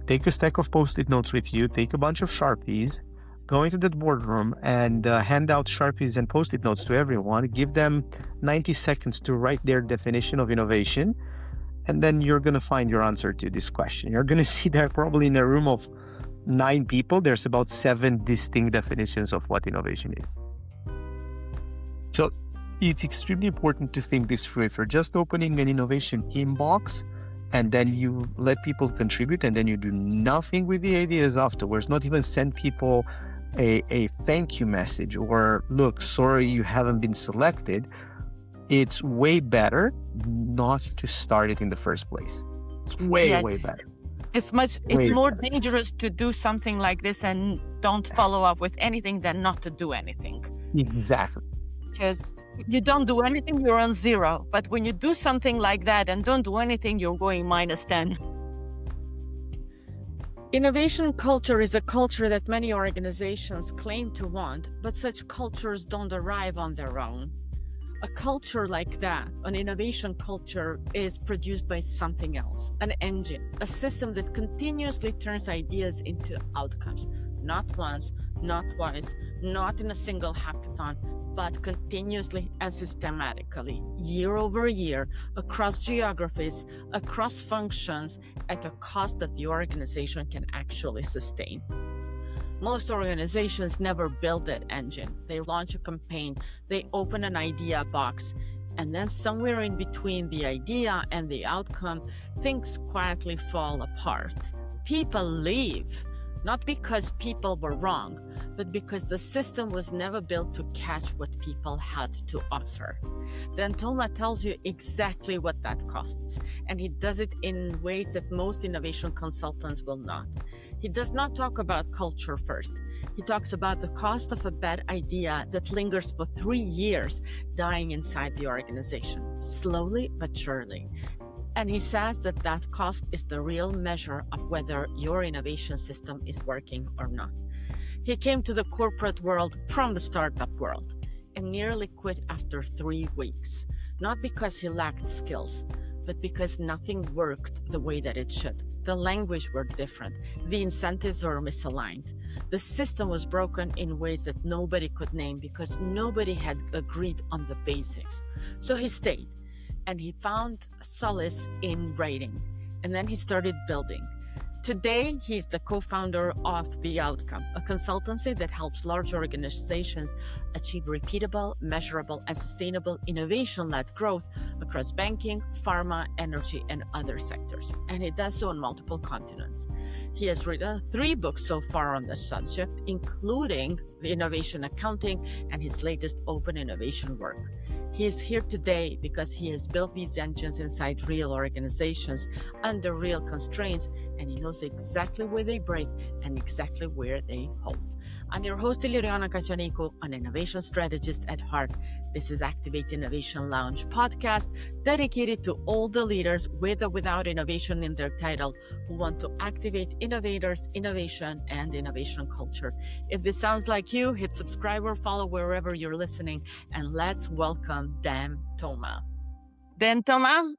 take a stack of Post-it notes with you, take a bunch of Sharpies, go into the boardroom and hand out Sharpies and Post-it notes to everyone, give them 90 seconds to write their definition of innovation, and then you're going to find your answer to this question. You're going to see that probably in a room of 9 people, there's about 7 distinct definitions of what innovation is. So it's extremely important to think this through. If you're just opening an innovation inbox and then you let people contribute and then you do nothing with the ideas afterwards, not even send people a thank you message or, look, sorry you haven't been selected, it's way better not to start it in the first place. It's way better. It's more dangerous to do something like this and don't follow up with anything than not to do anything. Exactly. Because you don't do anything, you're on 0. But when you do something like that and don't do anything, you're going -10. Innovation culture is a culture that many organizations claim to want, but such cultures don't arrive on their own. A culture like that, an innovation culture, is produced by something else, an engine, a system that continuously turns ideas into outcomes, not once, not twice, not in a single hackathon, but continuously and systematically, year over year, across geographies, across functions, at a cost that the organization can actually sustain. Most organizations never build that engine. They launch a campaign, they open an idea box, and then somewhere in between the idea and the outcome, things quietly fall apart. People leave. Not because people were wrong, but because the system was never built to catch what people had to offer. Dan Toma tells you exactly what that costs, and he does it in ways that most innovation consultants will not. He does not talk about culture first. He talks about the cost of a bad idea that lingers for 3 years, dying inside the organization, slowly but surely. And he says that that cost is the real measure of whether your innovation system is working or not. He came to the corporate world from the startup world and nearly quit after 3 weeks, not because he lacked skills, but because nothing worked the way that it should. The language were different, the incentives were misaligned. The system was broken in ways that nobody could name because nobody had agreed on the basics. So he stayed. And he found solace in writing. And then he started building. Today, he's the co-founder of The Outcome, a consultancy that helps large organizations achieve repeatable, measurable, and sustainable innovation-led growth across banking, pharma, energy, and other sectors. And he does so on multiple continents. He has written 3 books so far on the subject, including The Innovation Accounting and his latest Open Innovation work. He is here today because he has built these engines inside real organizations under real constraints, and he knows exactly where they break and exactly where they hold. I'm your host, Iliriana, an innovation strategist at heart. This is Activate Innovation Lounge podcast dedicated to all the leaders with or without innovation in their title who want to activate innovators, innovation, and innovation culture. If this sounds like you, hit subscribe or follow wherever you're listening, and let's welcome Dan Toma. Dan Toma,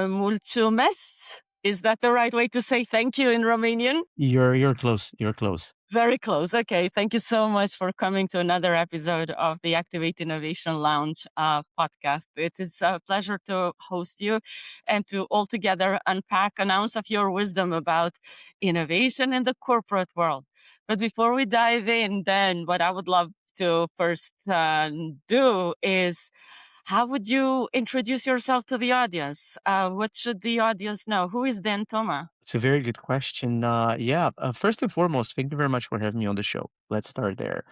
mulțumesc. Is that the right way to say thank you in Romanian? You're close. You're close. Very close. Okay. Thank you so much for coming to another episode of the Activate Innovation Lounge podcast. It is a pleasure to host you and to altogether unpack an ounce of your wisdom about innovation in the corporate world. But before we dive in, then what I would love to first do is, how would you introduce yourself to the audience? What should the audience know? Who is Dan Toma? It's a very good question. First and foremost, thank you very much for having me on the show. Let's start there.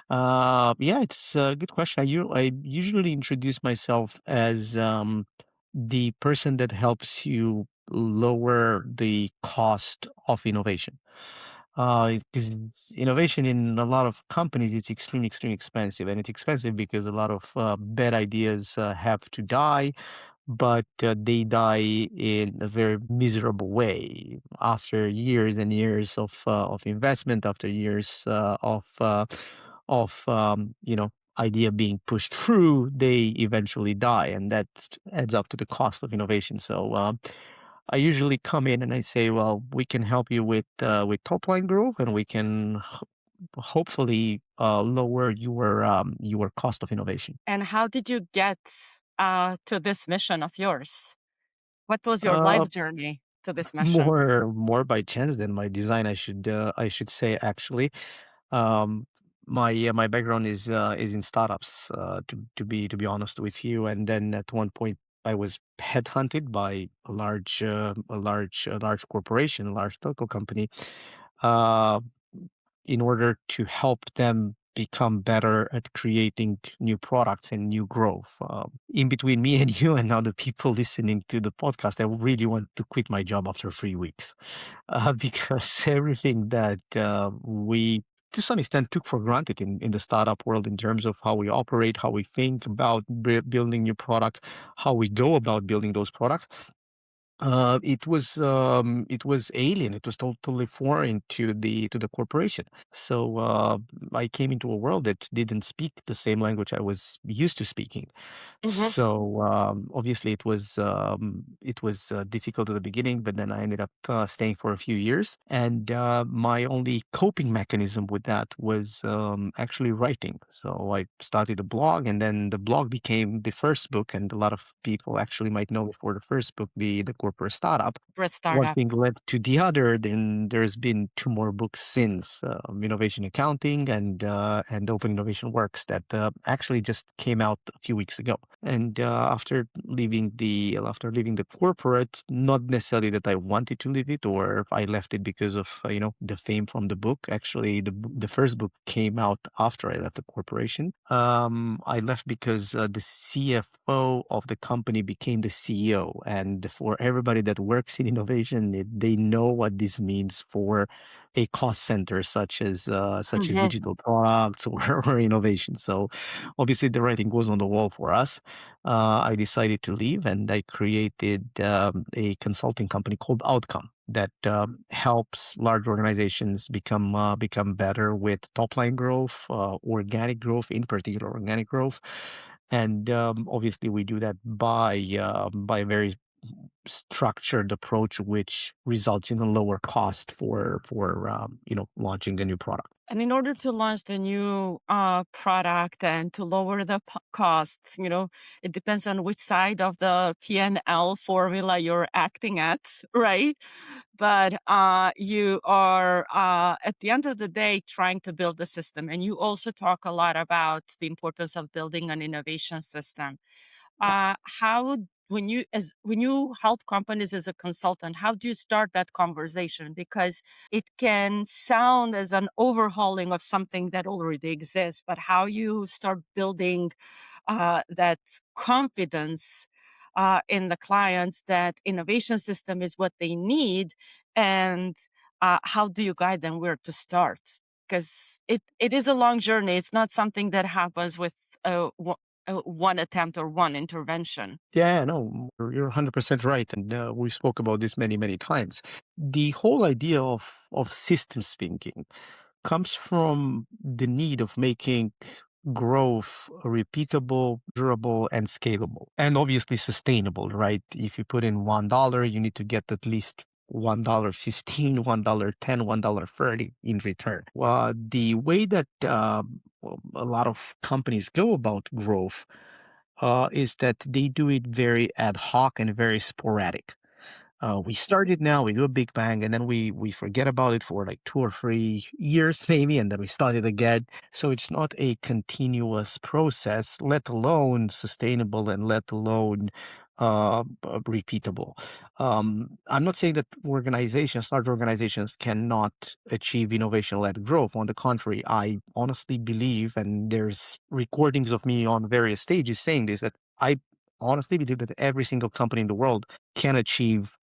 It's a good question. I usually introduce myself as the person that helps you lower the cost of innovation. Because innovation in a lot of companies, it's extremely, extremely expensive. And it's expensive because a lot of bad ideas have to die, but they die in a very miserable way after years and years of investment, after years of idea being pushed through. They eventually die, and that adds up to the cost of innovation. So I usually come in and I say, well, we can help you with top line growth, and we can hopefully lower your cost of innovation. And how did you get to this mission of yours? What was your Uh, life journey to this mission? more by chance than my design, I should say actually. Um, my background is in startups, to be honest with you. And then at one point, I was headhunted by a large corporation, a large telco company, uh, in order to help them become better at creating new products and new growth. In between me and you and now the people listening to the podcast, I really want to quit my job after 3 weeks, because everything that we to some extent took for granted in the startup world in terms of how we operate, how we think about building new products, how we go about building those products. It was alien. It was totally foreign to the corporation. So I came into a world that didn't speak the same language I was used to speaking. Hmm. So obviously it was difficult at the beginning, but then I ended up staying for a few years. And my only coping mechanism with that was actually writing. So I started a blog, and then the blog became the first book. And a lot of people actually might know before the first book, the corporate startup. For a One startup. thing led to the other. Then there's been two more books since, Innovation Accounting and Open Innovation Works, that actually just came out a few weeks ago. And after leaving the corporate, not necessarily that I wanted to leave it or I left it because of the fame from the book. Actually, the first book came out after I left the corporation. I left because the CFO of the company became the CEO, and for everybody that works in innovation, they know what this means for a cost center such as Hmm. digital products or innovation. So obviously the writing was on the wall for us. I decided to leave, and I created a consulting company called Outcome that helps large organizations become better with top line growth, organic growth, in particular organic growth. And obviously we do that by a very structured approach, which results in a lower cost for launching a new product. And in order to launch the new product and to lower the costs, it depends on which side of the P&L formula you're acting at, right? But you are, at the end of the day, trying to build the system. And you also talk a lot about the importance of building an innovation system. How when you help companies as a consultant, how do you start that conversation? Because it can sound as an overhauling of something that already exists, but how you start building that confidence in the clients that innovation system is what they need, and how do you guide them where to start? Because it is a long journey. It's not something that happens with one attempt or one intervention. Yeah, no, you're 100% right. And we spoke about this many, many times. The whole idea of systems thinking comes from the need of making growth repeatable, durable, and scalable, and obviously sustainable, right? If you put in $1, you need to get at least $1.15, $1.10, $1.30 in return. Well, the way that a lot of companies go about growth is that they do it very ad hoc and very sporadic. We started now, we do a big bang, and then we forget about it for like 2 or 3 years maybe, and then we start it again. So it's not a continuous process, let alone sustainable and let alone repeatable. I'm not saying that large organizations cannot achieve innovation-led growth. On the contrary, I honestly believe, and there's recordings of me on various stages saying this, that I honestly believe that every single company in the world can achieve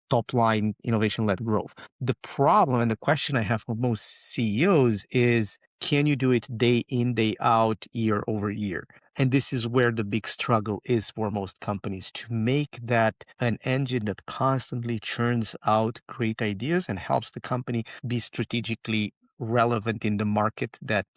top line innovation led growth. The problem and the question I have for most CEOs is, can you do it day in, day out, year over year? And this is where the big struggle is for most companies, to make that an engine that constantly churns out great ideas and helps the company be strategically relevant in the market that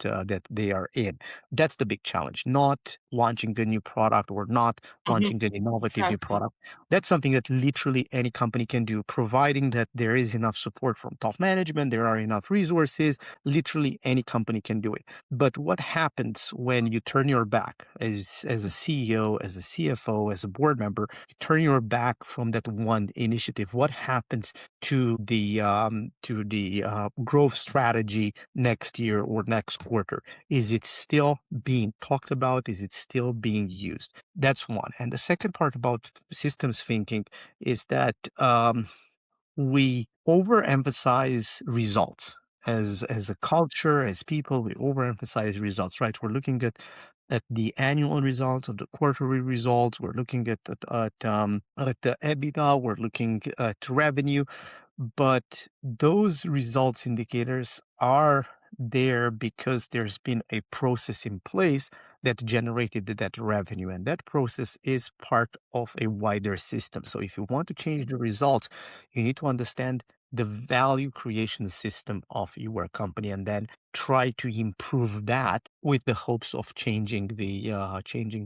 they are in. That's the big challenge, not launching the new product or not Mhm. launching the innovative new Exactly. product. That's something that literally any company can do, providing that there is enough support from top management, there are enough resources. Literally any company can do it. But what happens when you turn your back as a CEO, as a CFO, as a board member, you turn your back from that one initiative? What happens to the growth strategy next year or next quarter? Is it still being talked about? Is it still being used? That's one. And the second part about systems thinking is that we overemphasize results as a culture, as people. We overemphasize results, right? We're looking at the annual results, of the quarterly results. We're looking at the EBITDA. We're looking at revenue, but those results indicators are there because there's been a process in place that generated that revenue, and that process is part of a wider system. So if you want to change the results, you need to understand the value creation system of your company, and then try to improve that with the hopes of changing the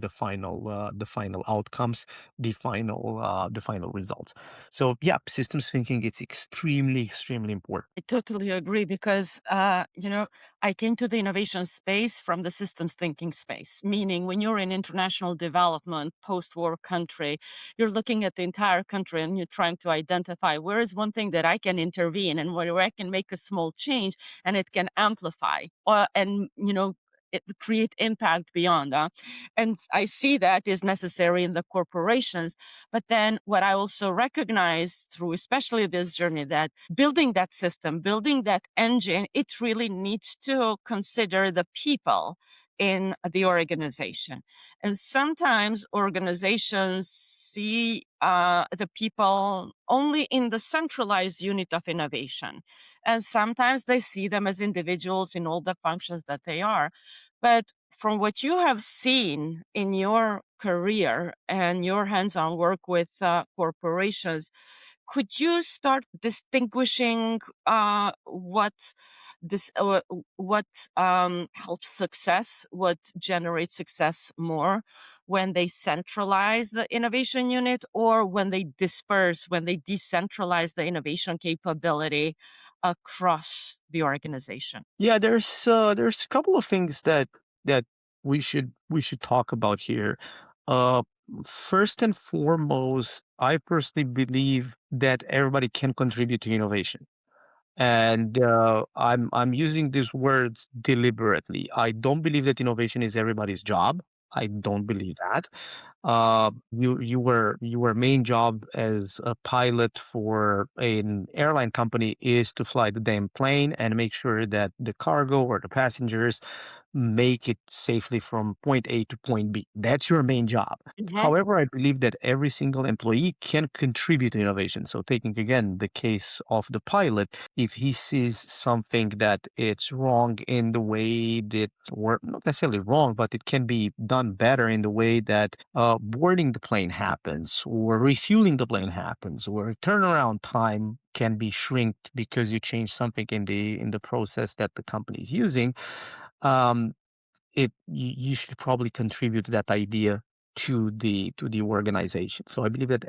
final outcomes, the final results. So yeah, systems thinking, it's extremely important. I totally agree because, I came to the innovation space from the systems thinking space, meaning when you're in international development, post war country, you're looking at the entire country and you're trying to identify where is one thing that I can intervene and where I can make a small change and it can amplify create impact beyond. And I see that is necessary in the corporations. But then what I also recognize through especially this journey, that building that system, building that engine, it really needs to consider the people in the organization. And sometimes organizations see the people only in the centralized unit of innovation. And sometimes they see them as individuals in all the functions that they are. But from what you have seen in your career and your hands on work with corporations, could you start distinguishing this uh, what helps success, what generates success more, when they centralize the innovation unit or when they disperse, when they decentralize the innovation capability across the organization? Yeah, there's a couple of things that we should talk about here. Uh, First and foremost, I personally believe that everybody can contribute to innovation. And I'm using these words deliberately. I don't believe that innovation is everybody's job. I don't believe that. Your main job as a pilot for an airline company is to fly the damn plane and make sure that the cargo or the passengers make it safely from point A to point B. That's your main job. Mhm. However, I believe that every single employee can contribute to innovation. So taking again the case of the pilot, if he sees something that it's wrong in the way that, or not necessarily wrong, but it can be done better in the way that boarding the plane happens, or refueling the plane happens, or turnaround time can be shrinked because you change something in the process that the company is using. um, you should probably contribute that idea to the organization. So I believe that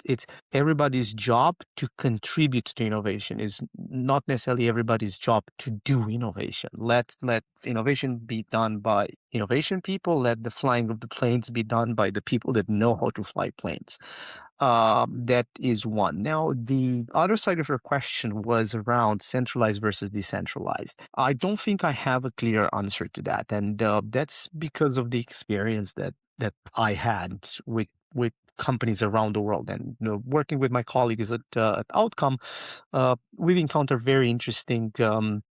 it's everybody's job to contribute to innovation. Is not necessarily everybody's job to do innovation. Let innovation be done by innovation people. Let the flying of the planes be done by the people that know how to fly planes. That is one. Now, the other side of your question was around centralized versus decentralized. I don't think I have a clear answer to that, and that's because of the experience that I had with companies around the world, and working with my colleagues at Outcome. We've encountered very interesting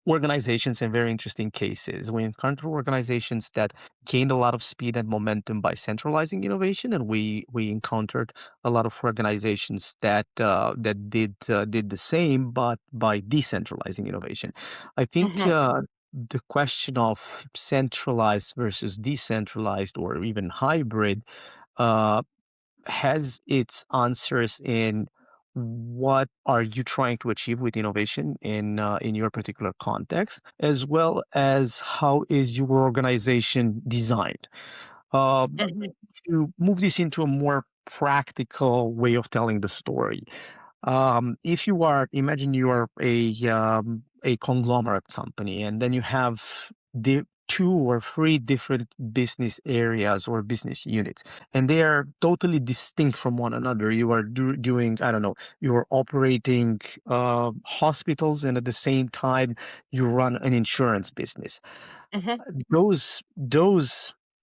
organizations and very interesting cases. We encountered organizations that gained a lot of speed and momentum by centralizing innovation, and we encountered a lot of organizations that did the same, but by decentralizing innovation. I think Mhm. the question of centralized versus decentralized, or even hybrid, uh, has its answers in what are you trying to achieve with innovation in your particular context, as well as how is your organization designed. Um, Mhm. to move this into a more practical way of telling the story, if you are, imagine you are a conglomerate company, and then you have two or three different business areas or business units, and they are totally distinct from one another. You are doing, I don't know, you are operating hospitals, and at the same time, you run an insurance business. Mhm. Those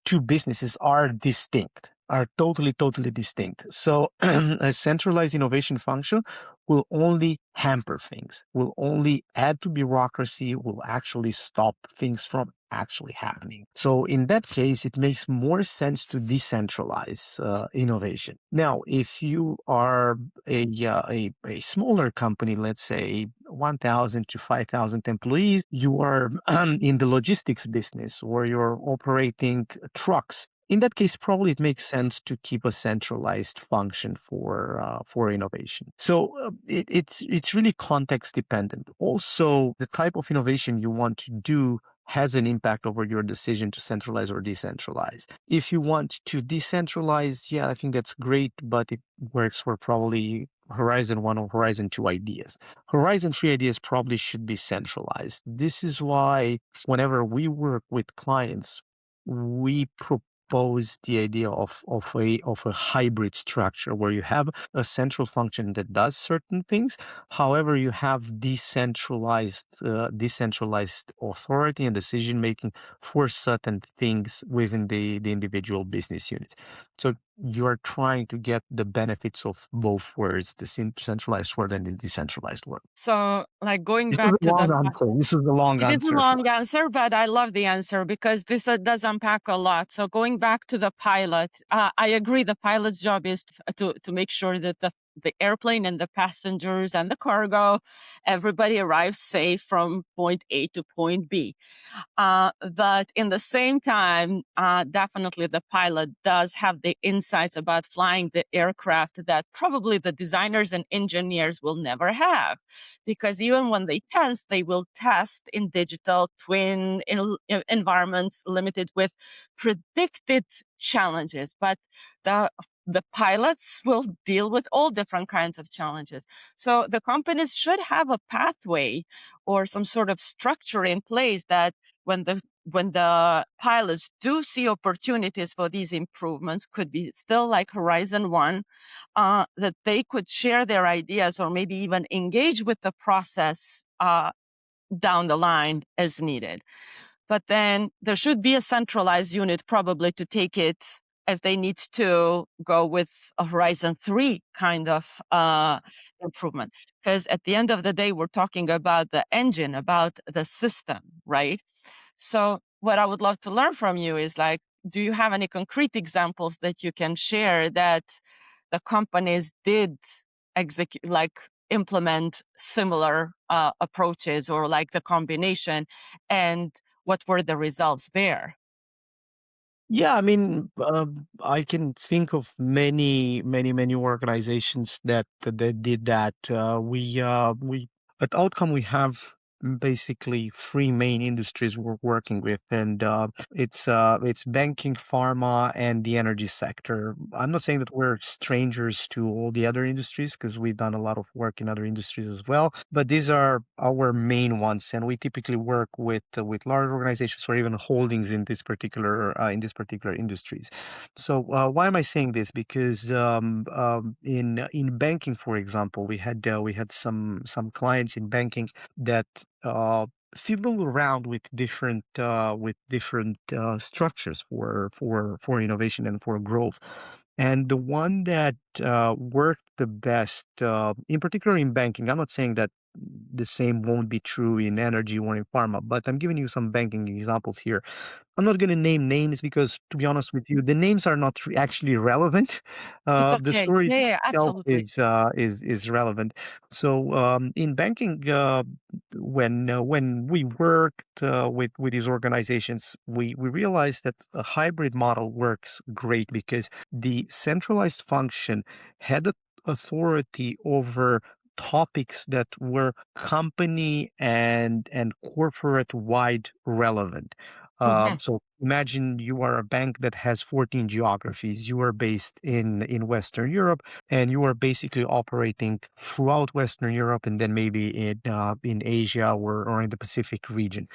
two businesses are distinct, are totally distinct. So a centralized innovation function will only hamper things, will only add to bureaucracy, will actually stop things from actually happening. So in that case, it makes more sense to decentralize innovation. Now, if you are a smaller company, let's say 1,000 to 5,000 employees, you are in the logistics business or you're operating trucks. In that case, probably it makes sense to keep a centralized function for innovation. So it's really context dependent. Also, the type of innovation you want to do has an impact over your decision to centralize or decentralize. If you want to decentralize, yeah, I think that's great, but it works for probably Horizon 1 or Horizon 2 ideas. Horizon 3 ideas probably should be centralized. This is why whenever we work with clients, we propose the idea of a hybrid structure where you have a central function that does certain things. However, you have decentralized authority and decision making for certain things within the individual business units. So you're trying to get the benefits of both worlds, the centralized world and the decentralized world. So, like going This is back a to long the answer. This is a long It is a answer for long answer, but I love the answer because this does unpack a lot. So going back to the pilot, I agree. The pilot's job is to make sure that the airplane and the passengers and the cargo, everybody arrives safe from point A to point B. But in the same time, definitely the pilot does have the insights about flying the aircraft that probably the designers and engineers will never have. Because even when they will test in digital twin environments limited with predicted challenges. But the pilots will deal with all different kinds of challenges. So the companies should have a pathway or some sort of structure in place that when the pilots do see opportunities for these improvements, could be still like Horizon 1, that they could share their ideas or maybe even engage with the process down the line as needed. But then there should be a centralized unit probably to take it if they need to go with a Horizon 3 kind of improvement. Because at the end of the day, we're talking about the engine, about the system, right? So what I would love to learn from you is like, do you have any concrete examples that you can share that the companies did execute, like implement similar approaches or like the combination, and what were the results there? Yeah, I mean, I can think of many organizations that did that. We at Outcome we have basically three main industries we're working with, and it's banking, pharma, and the energy sector. I'm not saying that we're strangers to all the other industries because we've done a lot of work in other industries as well, but these are our main ones, and we typically work with large organizations or even holdings in these particular industries. So why am I saying this? Because in banking, for example, we had some clients in banking that fiddle around with different structures for innovation and for growth. And the one that worked the best, in particular in banking, I'm not saying that the same won't be true in energy or in pharma, but I'm giving you some banking examples here. I'm not going to name names because, to be honest with you, the names are not actually relevant. It's The okay. story Yeah, yeah, itself absolutely. is relevant. So in banking, when we worked with these organizations, we realized that a hybrid model works great because the centralized function had authority over topics that were company and corporate wide relevant. Hmm. So imagine you are a bank that has 14 geographies. You are based in Western Europe, and you are basically operating throughout Western Europe, and then maybe in Asia or in the Pacific region.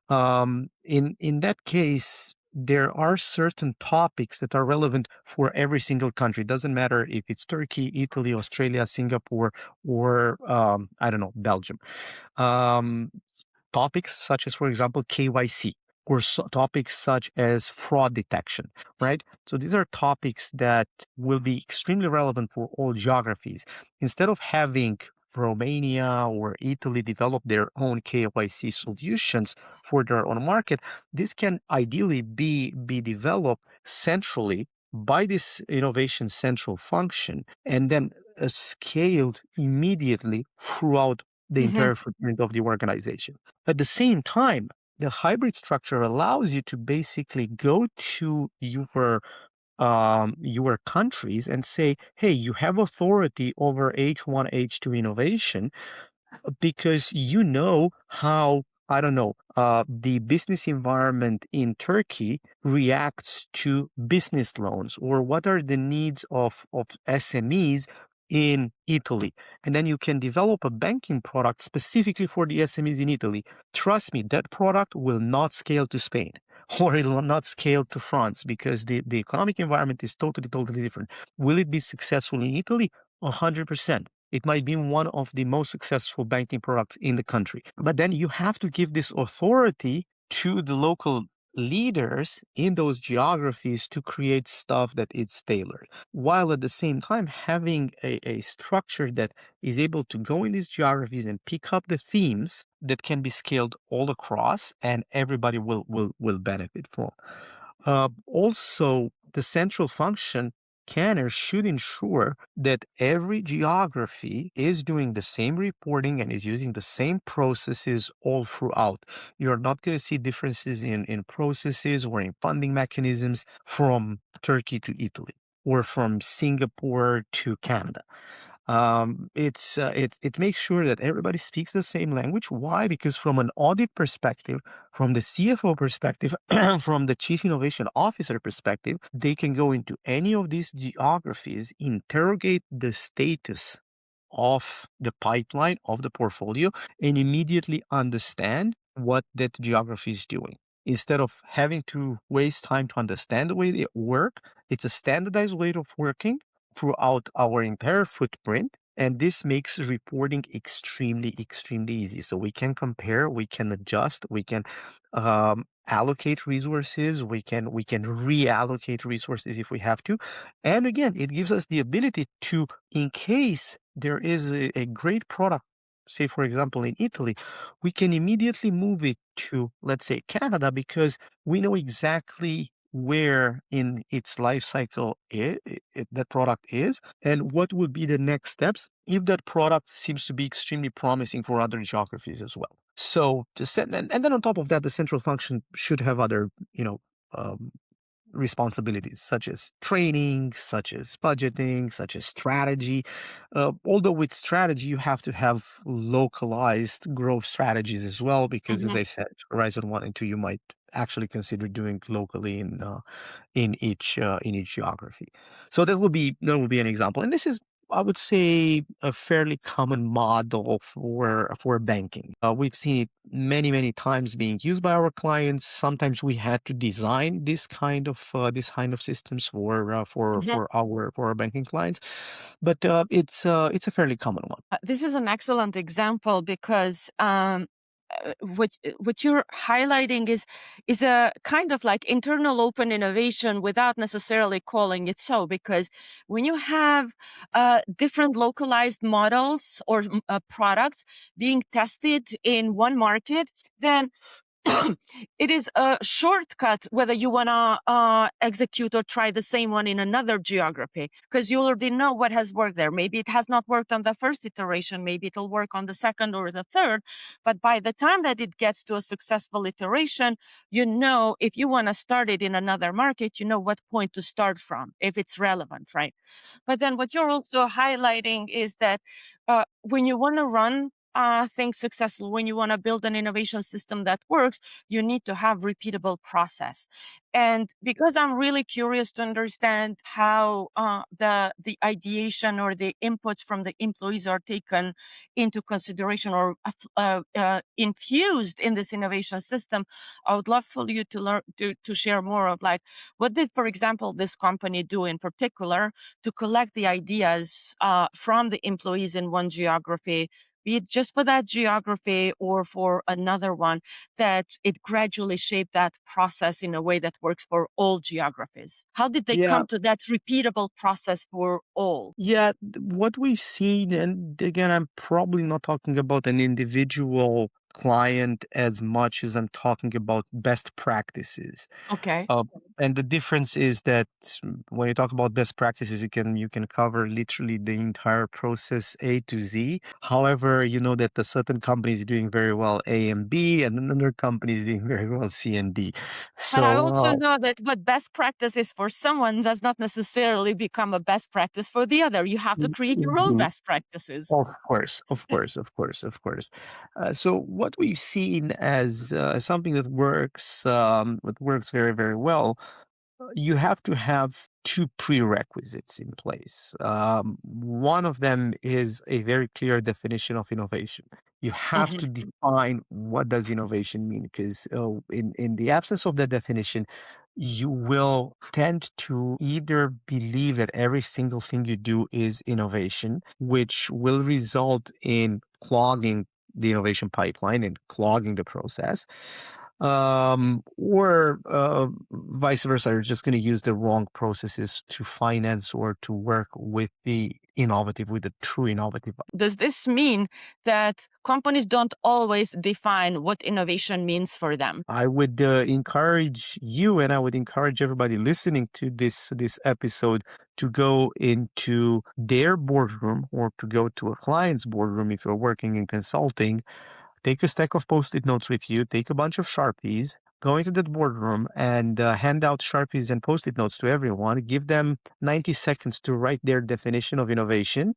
In that case, there are certain topics that are relevant for every single country. Doesn't matter if it's Turkey, Italy, Australia, Singapore, or I don't know, Belgium. Um, Topics such as, for example, KYC, or topics such as fraud detection, right? So these are topics that will be extremely relevant for all geographies. Instead of having Romania or Italy develop their own KYC solutions for their own market, this can ideally be developed centrally by this innovation central function, and then scaled immediately throughout the Hmm. entire footprint of the organization. At the same time, the hybrid structure allows you to basically go to your countries and say, hey, you have authority over H1, H2 innovation, because you know how, I don't know, the business environment in Turkey reacts to business loans, or what are the needs of SMEs in Italy. And then you can develop a banking product specifically for the SMEs in Italy. Trust me, that product will not scale to Spain. Or it will not scale to France, because the economic environment is totally, totally different. Will it be successful in Italy? 100%. It might be one of the most successful banking products in the country. But then you have to give this authority to the local leaders in those geographies to create stuff that is tailored, while at the same time having a structure that is able to go in these geographies and pick up the themes that can be scaled all across, and everybody will benefit from. Also, the central function can or should ensure that every geography is doing the same reporting and is using the same processes all throughout. You're not going to see differences in processes or in funding mechanisms from Turkey to Italy, or from Singapore to Canada. It makes sure that everybody speaks the same language. Why? Because from an audit perspective, from the CFO perspective, from the chief innovation officer perspective, they can go into any of these geographies, interrogate the status of the pipeline of the portfolio, and immediately understand what that geography is doing. Instead of having to waste time to understand the way they work, it's a standardized way of working throughout our entire footprint. And this makes reporting extremely, extremely easy. So we can compare, we can adjust, we can allocate resources, we can reallocate resources if we have to. And again, it gives us the ability to, in case there is a great product, say for example in Italy, we can immediately move it to, let's say, Canada, because we know exactly where in its life cycle that product is, and what would be the next steps if that product seems to be extremely promising for other geographies as well. So and then on top of that, the central function should have other, um, responsibilities, such as training, such as budgeting, such as strategy. Although with strategy, you have to have localized growth strategies as well, because as Hmm. I said, Horizon 1 and 2, you might actually consider doing locally in each geography. So that would be an example. And this is, I would say, a fairly common model for banking. We've seen it many, many times being used by our clients. Sometimes we had to design this kind of systems for our banking clients, but it's a fairly common one. This is an excellent example because what you're highlighting is a kind of like internal open innovation without necessarily calling it so. Because when you have different localized models or products being tested in one market, then it is a shortcut whether you want to execute or try the same one in another geography, because you already know what has worked there. Maybe it has not worked on the first iteration, maybe it'll work on the second or the third, but by the time that it gets to a successful iteration, you know, if you want to start it in another market, you know what point to start from if it's relevant, right? But then what you're also highlighting is that when you want to run things successful, when you want to build an innovation system that works, you need to have repeatable process. And because I'm really curious to understand how the ideation or the inputs from the employees are taken into consideration or infused in this innovation system, I would love for you to learn to share more of, like, what did, for example, this company do in particular to collect the ideas from the employees in one geography, be it just for that geography or for another one, that it gradually shaped that process in a way that works for all geographies? How did they Yeah, come to that repeatable process for all? yeah. What we've seen, and again, I'm probably not talking about an individual client as much as I'm talking about best practices. Okay. Uh, and the difference is that when you talk about best practices, you can cover literally the entire process A to Z. However, you know that a certain company is doing very well A and B, and another company is doing very well C and D. But I So, also know that what best practice is for someone does not necessarily become a best practice for the other. You have to create your own mhm, best practices. of course, of course, of course, of course. So what we've seen as something that works very, very well, you have to have two prerequisites in place. One of them is a very clear definition of innovation. You have Mhm. to define what does innovation mean, because in the absence of that definition, you will tend to either believe that every single thing you do is innovation, which will result in clogging the innovation pipeline and clogging the process, or vice versa. You're just going to use the wrong processes to finance or to work with the true innovative. Does this mean that companies don't always define what innovation means for them? I would encourage you, and I would encourage everybody listening to this episode, to go into their boardroom or to go to a client's boardroom if you're working in consulting. Take a stack of post-it notes with you, take a bunch of Sharpies, go into the boardroom and hand out Sharpies and post-it notes to everyone. Give them 90 seconds to write their definition of innovation.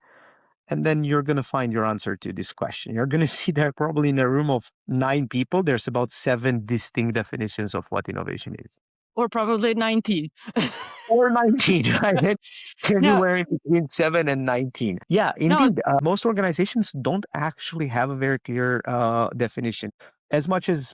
And then you're going to find your answer to this question. You're going to see that probably in a room of 9 people, there's about 7 distinct definitions of what innovation is. Or probably 19. Or 19, right? No, Anywhere in between 7 and 19. Yeah, no, indeed. Most organizations don't actually have a very clear definition. As much as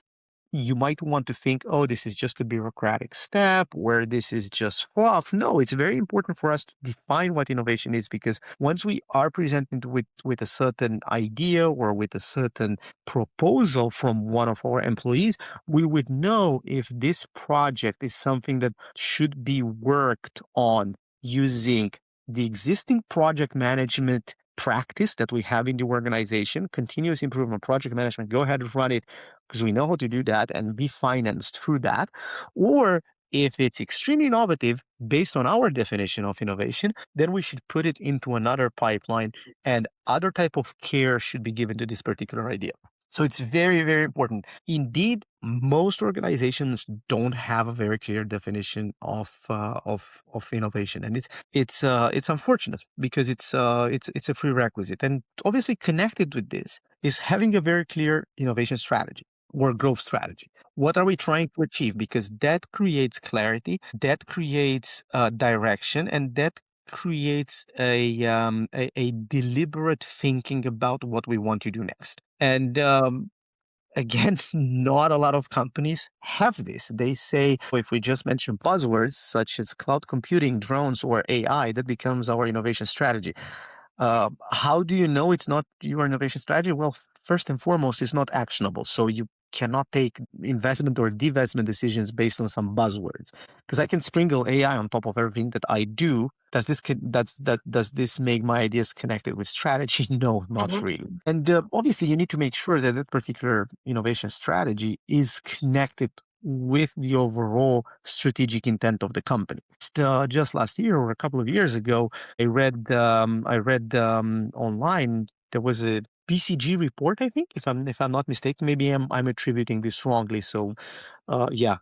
you might want to think, oh, this is just a bureaucratic step where this is just fluff. No, it's very important for us to define what innovation is, because once we are presented with a certain idea or with a certain proposal from one of our employees, we would know if this project is something that should be worked on using the existing project management practice that we have in the organization, continuous improvement, project management. Go ahead and run it because we know how to do that and be financed through that. Or if it's extremely innovative based on our definition of innovation, then we should put it into another pipeline and other type of care should be given to this particular idea. So it's very, very important. Indeed, most organizations don't have a very clear definition of innovation, and it's unfortunate because it's a prerequisite. And obviously, connected with this is having a very clear innovation strategy or growth strategy. What are we trying to achieve? Because that creates clarity, that creates direction, and that creates a deliberate thinking about what we want to do next. And again, not a lot of companies have this. They say, if we just mention buzzwords such as cloud computing, drones, or AI, that becomes our innovation strategy. How do you know it's not your innovation strategy? Well, first and foremost, it's not actionable. So you cannot take investment or divestment decisions based on some buzzwords. Because I can sprinkle AI on top of everything that I do. Does this make my ideas connected with strategy? No, not really. And obviously, you need to make sure that that particular innovation strategy is connected with the overall strategic intent of the company. Just last year or a couple of years ago, I read online there was a BCG report, I think, if I'm not mistaken. Maybe I'm attributing this wrongly. So, yeah,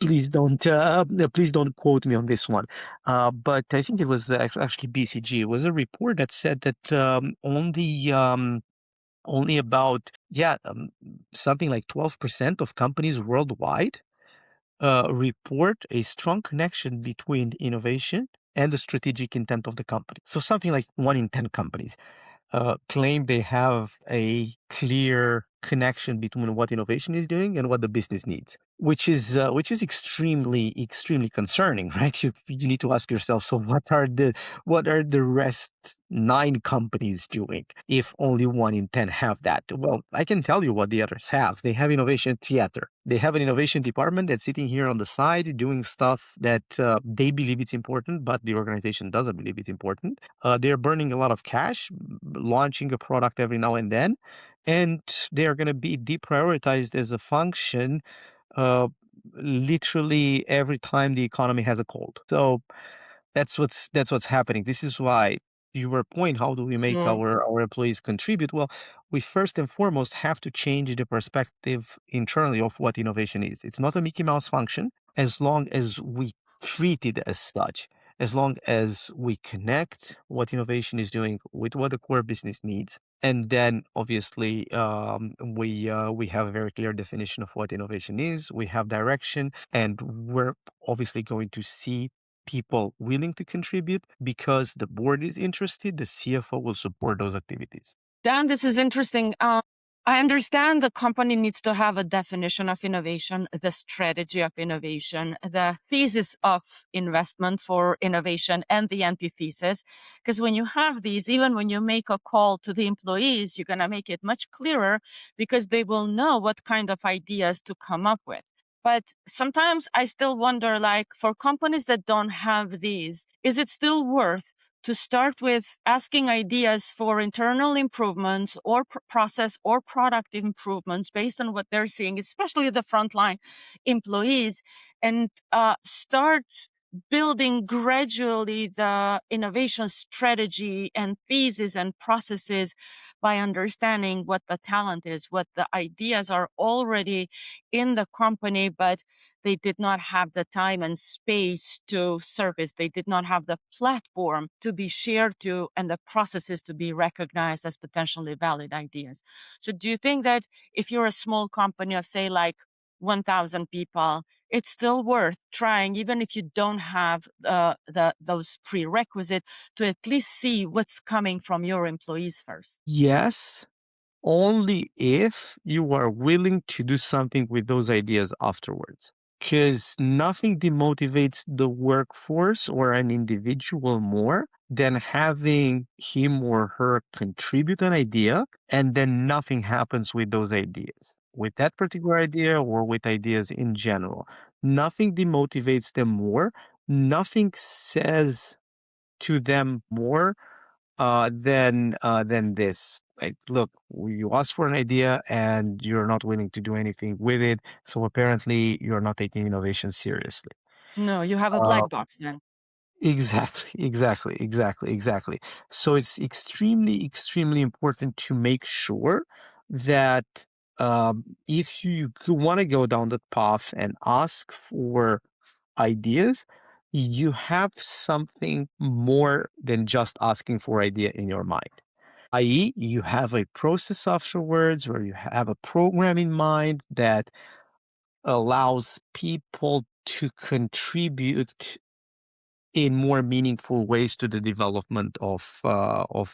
please don't quote me on this one. But I think it was actually BCG. It was a report that said that only about something like 12% of companies worldwide report a strong connection between innovation and the strategic intent of the company. So something like 1 in 10 companies claim they have a clear connection between what innovation is doing and what the business needs, which is extremely concerning, right? You need to ask yourself, so what are the rest 9 companies doing if only 1 in 10 have that? Well, I can tell you what the others have. They have innovation theater. They have an innovation department that's sitting here on the side doing stuff that they believe it's important, but the organization doesn't believe it's important. They're burning a lot of cash, launching a product every now and then, and they are going to be deprioritized as a function uh, literally every time the economy has a cold. So that's what's happening. This is why, to your point, how do we make our employees contribute? Well, we first and foremost have to change the perspective internally of what innovation is. It's not a Mickey Mouse function as long as we treat it as such. As long as we connect what innovation is doing with what the core business needs, and then obviously we have a very clear definition of what innovation is. We have direction, and we're obviously going to see people willing to contribute because the board is interested. The CFO will support those activities. Dan, this is interesting. I understand the company needs to have a definition of innovation, the strategy of innovation, the thesis of investment for innovation, and the antithesis. Because when you have these, even when you make a call to the employees, you're going to make it much clearer because they will know what kind of ideas to come up with. But sometimes I still wonder, like, for companies that don't have these, is it still worth to start with asking ideas for internal improvements or process or product improvements based on what they're seeing, especially the frontline employees, and start building gradually the innovation strategy and thesis and processes by understanding what the talent is, what the ideas are already in the company, but they did not have the time and space to service. They did not have the platform to be shared to and the processes to be recognized as potentially valid ideas. So do you think that if you're a small company of, say, like 1,000 people, it's still worth trying, even if you don't have those prerequisites, to at least see what's coming from your employees first? Yes, only if you are willing to do something with those ideas afterwards. Because nothing demotivates the workforce or an individual more than having him or her contribute an idea and then nothing happens with those ideas. With that particular idea or with ideas in general, nothing demotivates them more. Nothing says to them more than this. Like, look, you asked for an idea and you're not willing to do anything with it. So apparently, you're not taking innovation seriously. No, you have a Uh, black box then. exactly. So it's extremely important to make sure that if you want to go down that path and ask for ideas, you have something more than just asking for idea in your mind, i.e., you have a process afterwards where you have a program in mind that allows people to contribute in more meaningful ways to the development of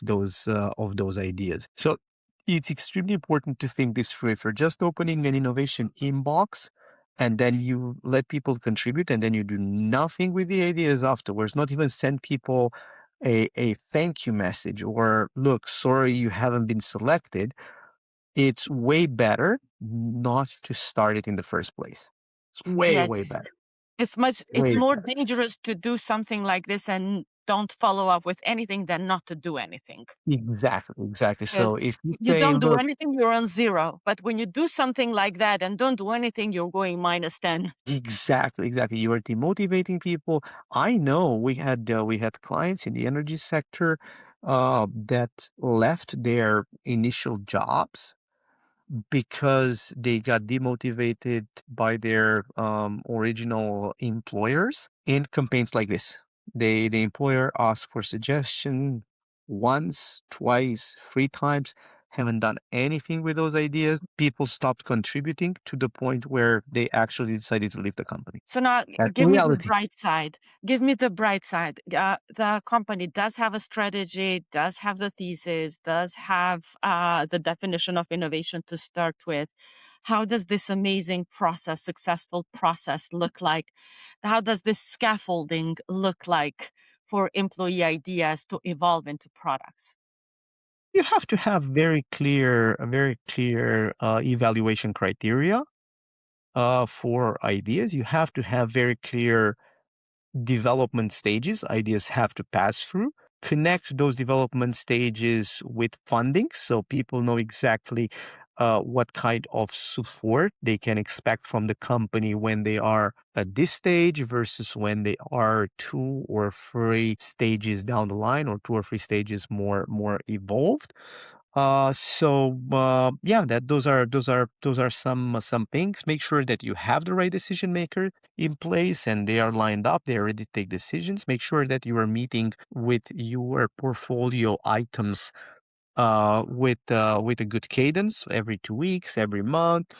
those ideas. So it's extremely important to think this through. If you're just opening an innovation inbox and then you let people contribute and then you do nothing with the ideas afterwards, not even send people a thank you message or, look, sorry you haven't been selected, It's way better not to start it in the first place. It's way, way Yes, better. it's Way more better. dangerous to do something like this and don't follow up with anything than not to do anything. Exactly, exactly. Because So if you you say, don't do look, anything, you're on zero. But when you do something like that and don't do anything, you're going minus 10. exactly, exactly, you are demotivating people. I know we had clients in the energy sector that left their initial jobs because they got demotivated by their original employers in campaigns like this. The employer asked for suggestion once, twice, three times, haven't done anything with those ideas. People stopped contributing to the point where they actually decided to leave the company. So now That's the give me the reality. bright side. Give me the bright side. The company does have a strategy, does have the thesis, does have the definition of innovation to start with. How does this amazing process, successful process look like? How does this scaffolding look like for employee ideas to evolve into products? You have to have very clear evaluation criteria for ideas. You have to have very clear development stages ideas have to pass through. Connect those development stages with funding so people know exactly what kind of support they can expect from the company when they are at this stage versus when they are two or three stages down the line or two or three stages more evolved. Yeah, that those are some things. Make sure that you have the right decision maker in place and they are lined up. They are ready to take decisions. Make sure that you are meeting with your portfolio items with a good cadence every 2 weeks, every month.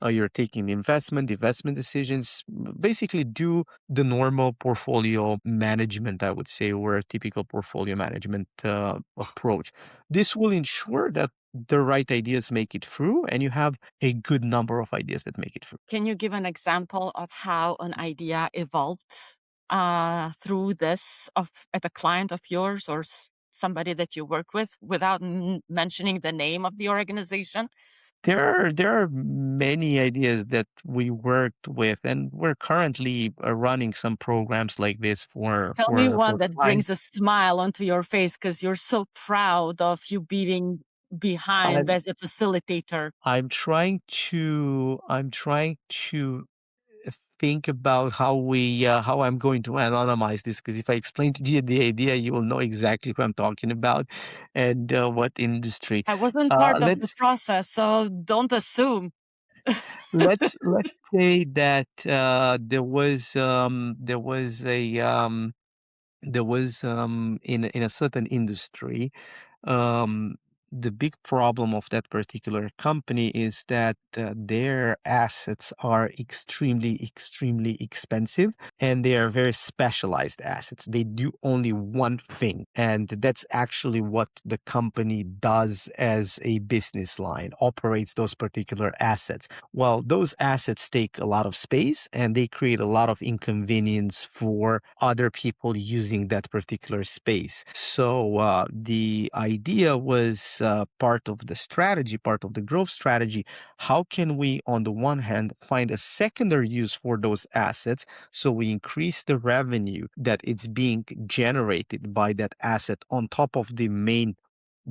You're taking investment decisions. Basically, do the normal portfolio management, I would say, or a typical portfolio management approach. This will ensure that the right ideas make it through, and you have a good number of ideas that make it through. Can you give an example of how an idea evolved through this of at a client of yours or somebody that you work with without mentioning the name of the organization? There are many ideas that we worked with, and we're currently running some programs like this for Tell me for one for that brings clients. a smile onto your face because you're so proud of you being behind I'm as a facilitator. I'm trying to think about how I'm going to anonymize this because if I explain to you the idea, you will know exactly who I'm talking about and what industry. I wasn't Uh, part of the let's process, so don't assume. let's say that there was in a certain industry. um the big problem of that particular company is that their assets are extremely expensive, and they are very specialized assets. They do only one thing, and that's actually what the company does as a business line, operates those particular assets. Well, those assets take a lot of space and they create a lot of inconvenience for other people using that particular space. So the idea was part of the strategy, part of the growth strategy. How can we, on the one hand, find a secondary use for those assets so we increase the revenue that it's being generated by that asset on top of the main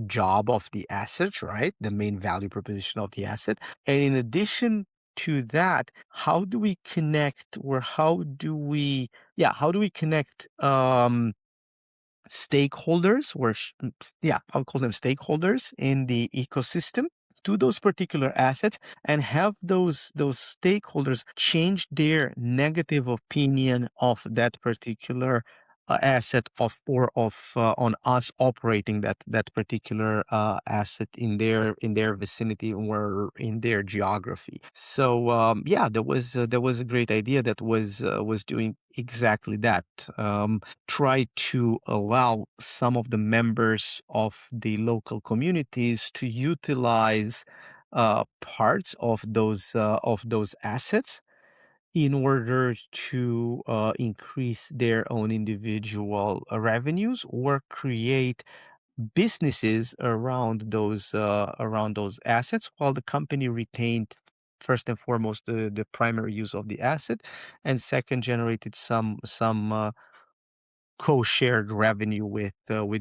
job of the asset, right? The main value proposition of the asset. And in addition to that, how do we connect or how do we connect stakeholders I'll call them stakeholders in the ecosystem to those particular assets and have those stakeholders change their negative opinion of that particular asset of on us operating that particular asset in their vicinity or in their geography. So yeah, there was a great idea that was doing exactly that. Try to allow some of the members of the local communities to utilize parts of those assets in order to increase their own individual revenues or create businesses around those assets, while the company retained first and foremost the primary use of the asset, and second generated some co-shared revenue with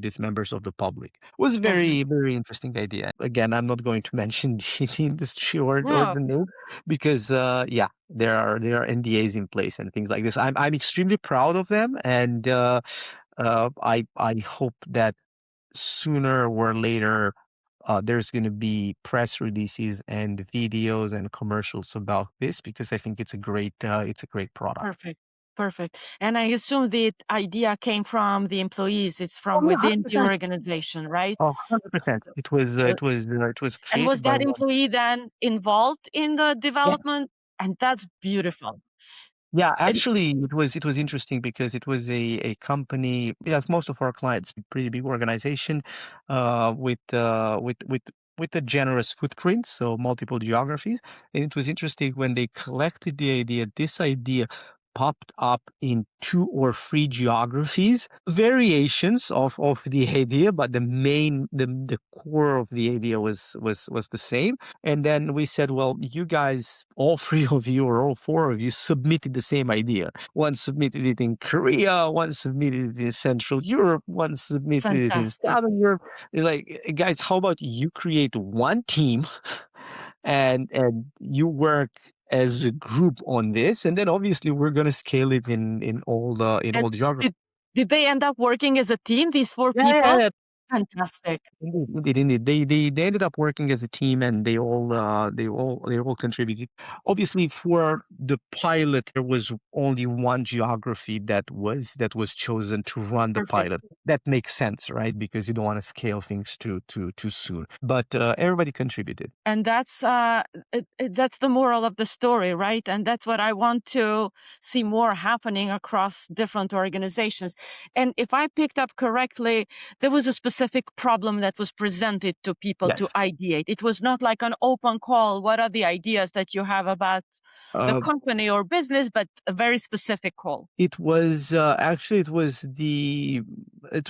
these members of the public. It was Perfect. very interesting idea. Again, I'm not going to mention the industry or No, the name because yeah, there are NDAs in place and things like this. I'm extremely proud of them, and I hope that sooner or later there's going to be press releases and videos and commercials about this because I think it's a great product. perfect. Perfect. And I assume the idea came from the employees. It's Oh from yeah, within the 100%. organization, right? Oh, 100%. So, It was and was created by that one. employee then involved in the Yeah. development? And that's beautiful. Yeah, And actually, it was interesting because it was a company. Yeah, most of our clients, pretty big organization, with a generous footprint, so multiple geographies. And it was interesting when they collected the idea. This idea popped up in two or three geographies, variations of the idea, but the core of the idea was the same. And then we said, well, you guys, all three of you or all four of you submitted the same idea. One submitted it in Korea, one submitted it in Central Europe, one submitted it in fantastic. Southern Europe. It's like, guys, how about you create one team and you work as a group on this, and then obviously we're gonna scale it in And all the geographies. did they end up working as a team, these four Yeah, yeah, people? yeah. Fantastic. Indeed. They ended up working as a team, and they all contributed. Obviously, for the pilot, there was only one geography that was chosen to run the Perfect. pilot. That makes sense, right? Because you don't want to scale things too soon. But everybody contributed. And that's the moral of the story, right? And that's what I want to see more happening across different organizations. And if I picked up correctly, there was a specific problem that was presented to people to Yes. ideate. It was not like an open call, what are the ideas that you have about the Uh, company or business, but a very specific call. It was actually it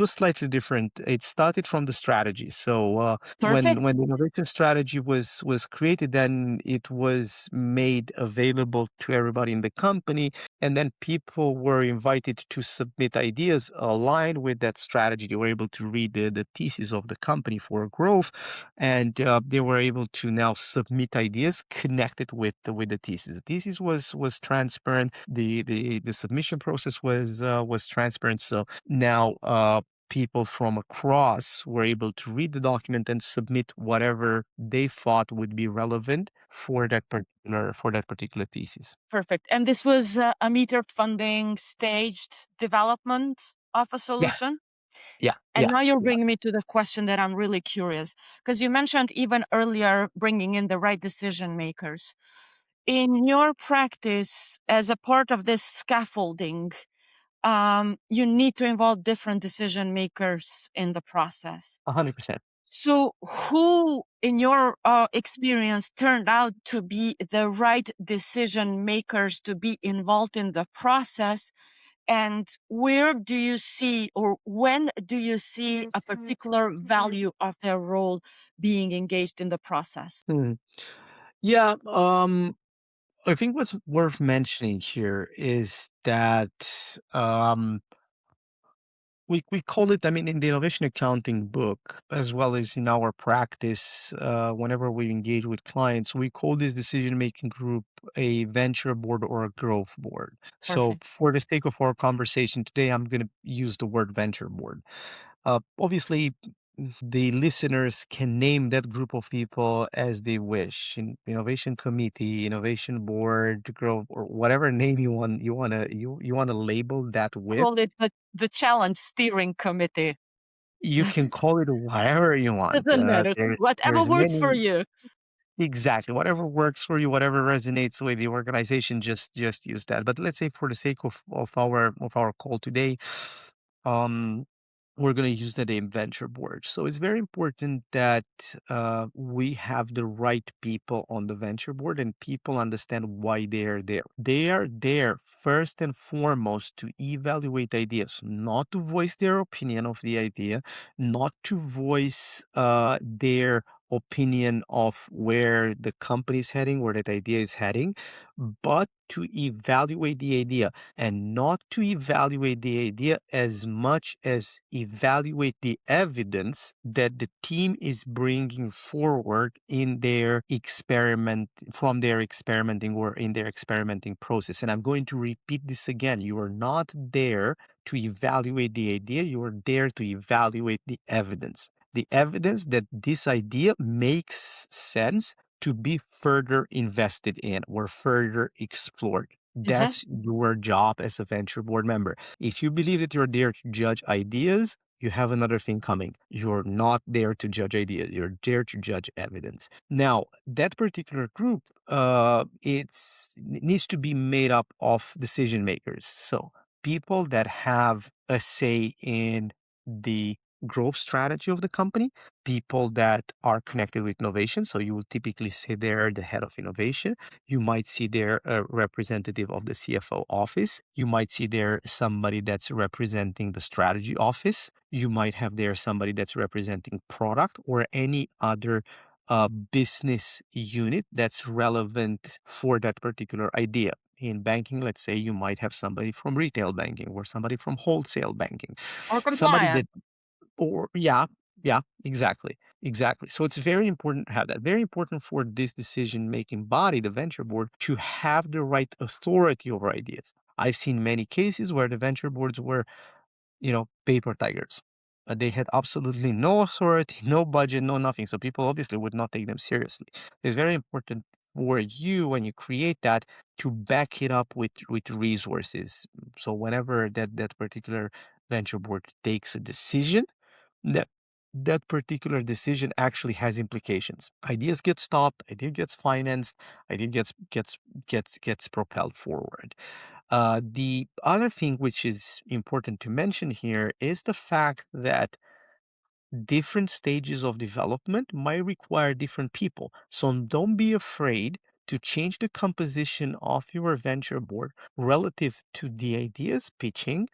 was slightly different. It started from the strategy. So when Perfect. when the innovation strategy was created, then it was made available to everybody in the company, and then people were invited to submit ideas aligned with that strategy. They were able to read the thesis of the company for growth, and they were able to now submit ideas connected with the thesis. The thesis was transparent. The submission process was transparent. So now people from across were able to read the document and submit whatever they thought would be relevant for that particular thesis. Perfect. And this was a metered funding staged development of a Yeah, solution. yeah, And yeah. now you're Yeah. bringing me to the question that I'm really curious because you mentioned even earlier bringing in the right decision makers. In your practice, as a part of this scaffolding, you need to involve different decision makers in the process. 100%. So, who, in your experience, turned out to be the right decision makers to be involved in the process? And where do you see, or when do you see a particular value of their role being engaged in the process? Hmm. Yeah. I think what's worth mentioning here is that we call it, I mean, in the innovation accounting book, as well as in our practice, whenever we engage with clients, we call this decision making group a venture board or a growth board. So, Perfect. for the sake of our conversation today, I'm going to use the word venture board. Obviously, the listeners can name that group of people as they wish. Innovation committee, innovation board, growth, or whatever name you want to label that with. Call it the challenge steering committee. You can call it whatever you want. Doesn't matter. Whatever There's works for many. you. Exactly, whatever works for you, whatever resonates with the organization, just use that. But let's say for the sake of our call today, um, we're going to use the name venture board. So it's very important that we have the right people on the venture board and people understand why they're there. They are there first and foremost to evaluate ideas, not to voice their opinion of the idea, not to voice their opinion of where the company is heading, where that idea is heading, but to evaluate the idea, and not to evaluate the idea as much as evaluate the evidence that the team is bringing forward in their experiment, from their experimenting or in their experimenting process. And I'm going to repeat this again. You are not there to evaluate the idea, you are there to evaluate the evidence. The evidence that this idea makes sense to be further invested in or further explored. Hmm. That's your job as a venture board member. If you believe that you're there to judge ideas, you have another thing coming. You're not there to judge ideas. You're there to judge evidence. Now, that particular group, it needs to be made up of decision makers. So people that have a say in the growth strategy of the company, people that are connected with innovation. So you will typically see there the head of innovation. You might see there a representative of the CFO office. You might see there somebody that's representing the strategy office. You might have there somebody that's representing product or any other business unit that's relevant for that particular idea. In banking, let's say you might have somebody from retail banking or somebody from wholesale banking, Or somebody compliant. that or yeah, yeah, exactly, exactly. So it's very important to have that. Very important for this decision-making body, the venture board, to have the right authority over ideas. I've seen many cases where the venture boards were, paper tigers. They had absolutely no authority, no budget, no nothing. So people obviously would not take them seriously. It's very important for you when you create that to back it up with resources. So whenever that particular venture board takes a decision, that that particular decision actually has implications. Ideas get stopped, idea gets financed, idea gets propelled forward. The other thing which is important to mention here is the fact that different stages of development might require different people. So don't be afraid to change the composition of your venture board relative to the ideas pitching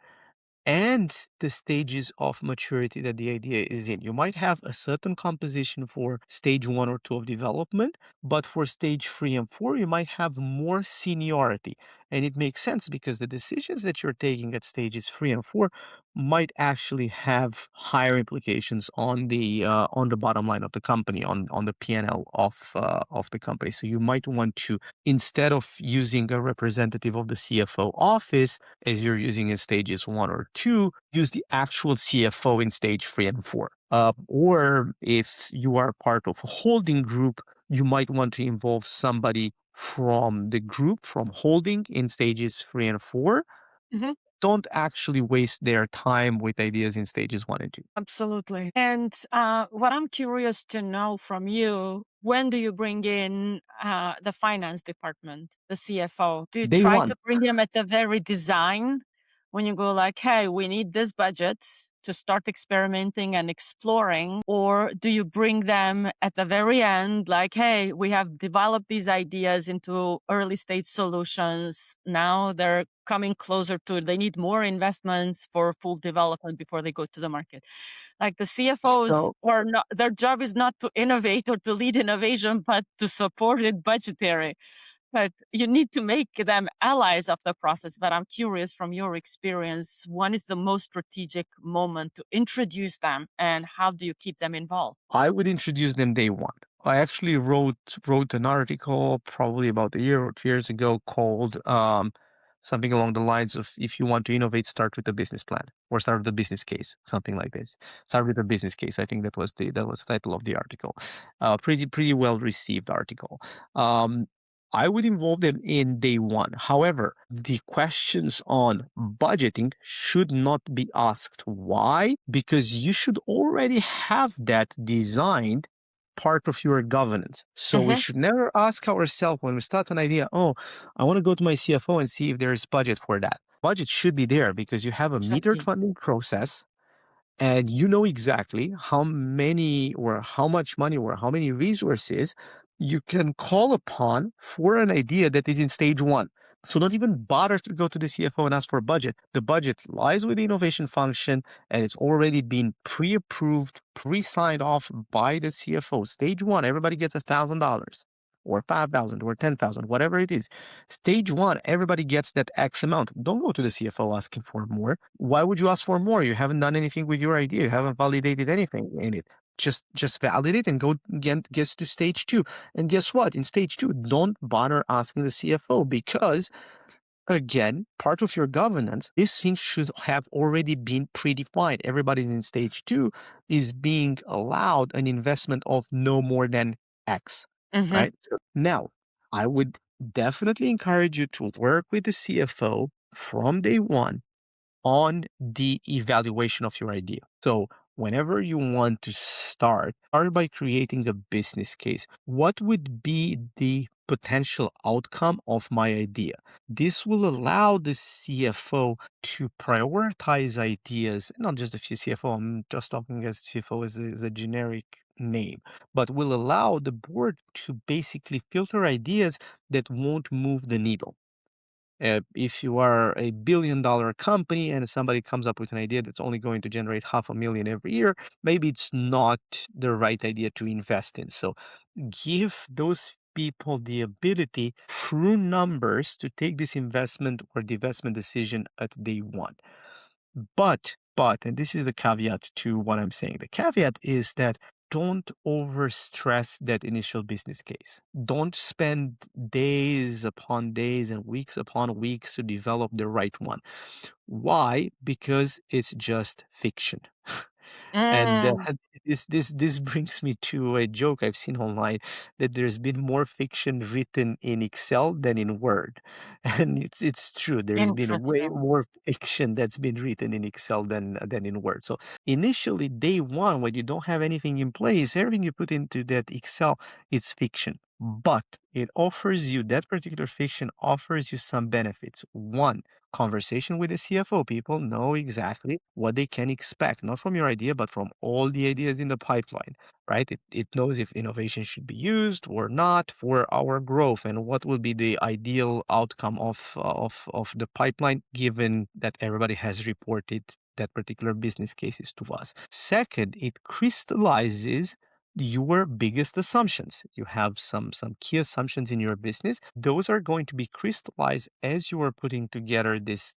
and the stages of maturity that the idea is in. You might have a certain composition for stage 1 or 2 of development, but for stage 3 and 4, you might have more seniority. And it makes sense because the decisions that you're taking at stages 3 and 4 might actually have higher implications on the bottom line of the company, on the P&L of the company. So you might want to, instead of using a representative of the CFO office, as you're using in stages 1 or 2, use the actual CFO in stage 3 and 4. Or if you are part of a holding group, you might want to involve somebody from the group, from holding in stages 3 and 4. Don't actually waste their time with ideas in stages 1 and 2. Absolutely. And what I'm curious to know from you, when do you bring in the finance department, the CFO? Do you Day try to one. bring him at the very design when you go like, hey, we need this budget to start experimenting and exploring? Or do you bring them at the very end, like, hey, we have developed these ideas into early stage solutions. Now they're coming closer to, they need more investments for full development before they go to the market. Like the CFOs So are not, their job is not to innovate or to lead innovation, but to support it budgetary. But you need to make them allies of the process. But I'm curious from your experience, when is the most strategic moment to introduce them and how do you keep them involved? I would introduce them day one. I actually wrote an article probably about a year or 2 years ago called something along the lines of, if you want to innovate, start with a business plan or start with a business case, something like this. Start with a business case. I think that was the title of the article. Pretty well received article. Um, I would involve them in day one. However, the questions on budgeting should not be asked. Why? Because you should already have that designed part of your governance. So we Hmm. should never ask ourselves when we start an idea, oh, I want to go to my CFO and see if there is budget for that. Budget should be there because you have a metered Exactly. funding process and you know exactly how many or how much money or how many resources you can call upon for an idea that is in stage one. So don't even bother to go to the CFO and ask for a budget. The budget lies with the innovation function and it's already been pre-approved, pre-signed off by the CFO. Stage one, everybody gets $1,000 or 5,000 or 10,000, whatever it is. Stage one, everybody gets that X amount. Don't go to the CFO asking for more. Why would you ask for more? You haven't done anything with your idea. You haven't validated anything in it. Just validate and go gets to stage two. And guess what? In stage two, don't bother asking the CFO because again, part of your governance, this thing should have already been predefined. Everybody in stage two is being allowed an investment of no more than X, Hmm. right? So now, I would definitely encourage you to work with the CFO from day one on the evaluation of your idea. So, whenever you want to start by creating a business case. What would be the potential outcome of my idea? This will allow the CFO to prioritize ideas, not just the CFO, I'm just talking as CFO as a generic name, but will allow the board to basically filter ideas that won't move the needle. If you are a billion-dollar company and somebody comes up with an idea that's only going to generate 500,000 every year, maybe it's not the right idea to invest in. So give those people the ability through numbers to take this investment or divestment decision at day one. And this is the caveat to what I'm saying. The caveat is that don't overstress that initial business case. Don't spend days upon days and weeks upon weeks to develop the right one. Why? Because it's just fiction. And Mm, this brings me to a joke I've seen online that there's been more fiction written in Excel than in Word, and it's true. There's been way interesting. more fiction that's been written in Excel than in Word. So initially, day one, when you don't have anything in place, everything you put into that Excel is fiction. But it offers you that particular fiction offers you some benefits. One, conversation with the CFO. People know exactly what they can expect, not from your idea, but from all the ideas in the pipeline, right? It knows if innovation should be used or not for our growth and what will be the ideal outcome of the pipeline, given that everybody has reported that particular business cases to us. Second, it crystallizes your biggest assumptions. You have some key assumptions in your business. Those are going to be crystallized as you are putting together this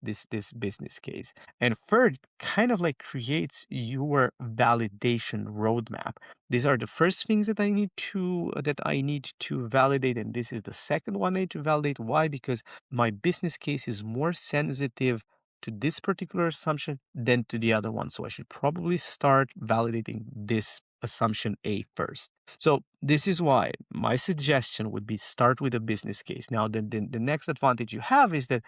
business case. And third, kind of like creates your validation roadmap. These are the first things that I need to validate, and this is the second one I need to validate. Why? Because my business case is more sensitive to this particular assumption than to the other one. So I should probably start validating this assumption A first. So this is why my suggestion would be start with a business case. Now, the next advantage you have is that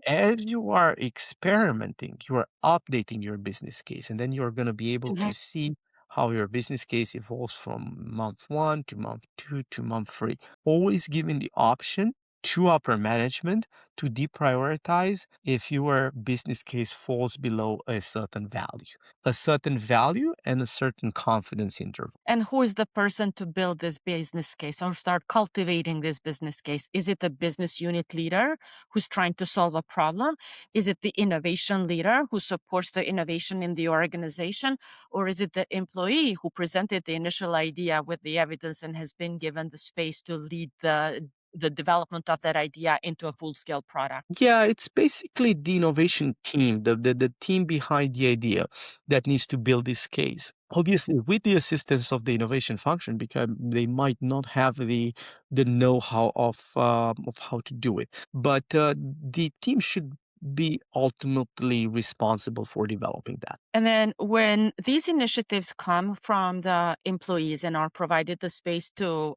as you are experimenting, you are updating your business case, and then you're going to be able to Mhm. see how your business case evolves from month one to month two to month three. Always giving the option to upper management to deprioritize if your business case falls below a certain value and a certain confidence interval. And who is the person to build this business case or start cultivating this business case? Is it the business unit leader who's trying to solve a problem? Is it the innovation leader who supports the innovation in the organization? Or is it the employee who presented the initial idea with the evidence and has been given the space to lead the development of that idea into a full scale product? Yeah, it's basically the innovation team, the team behind the idea that needs to build this case. Obviously, with the assistance of the innovation function, because they might not have the know-how of how to do it, but the team should be ultimately responsible for developing that. And then when these initiatives come from the employees and are provided the space to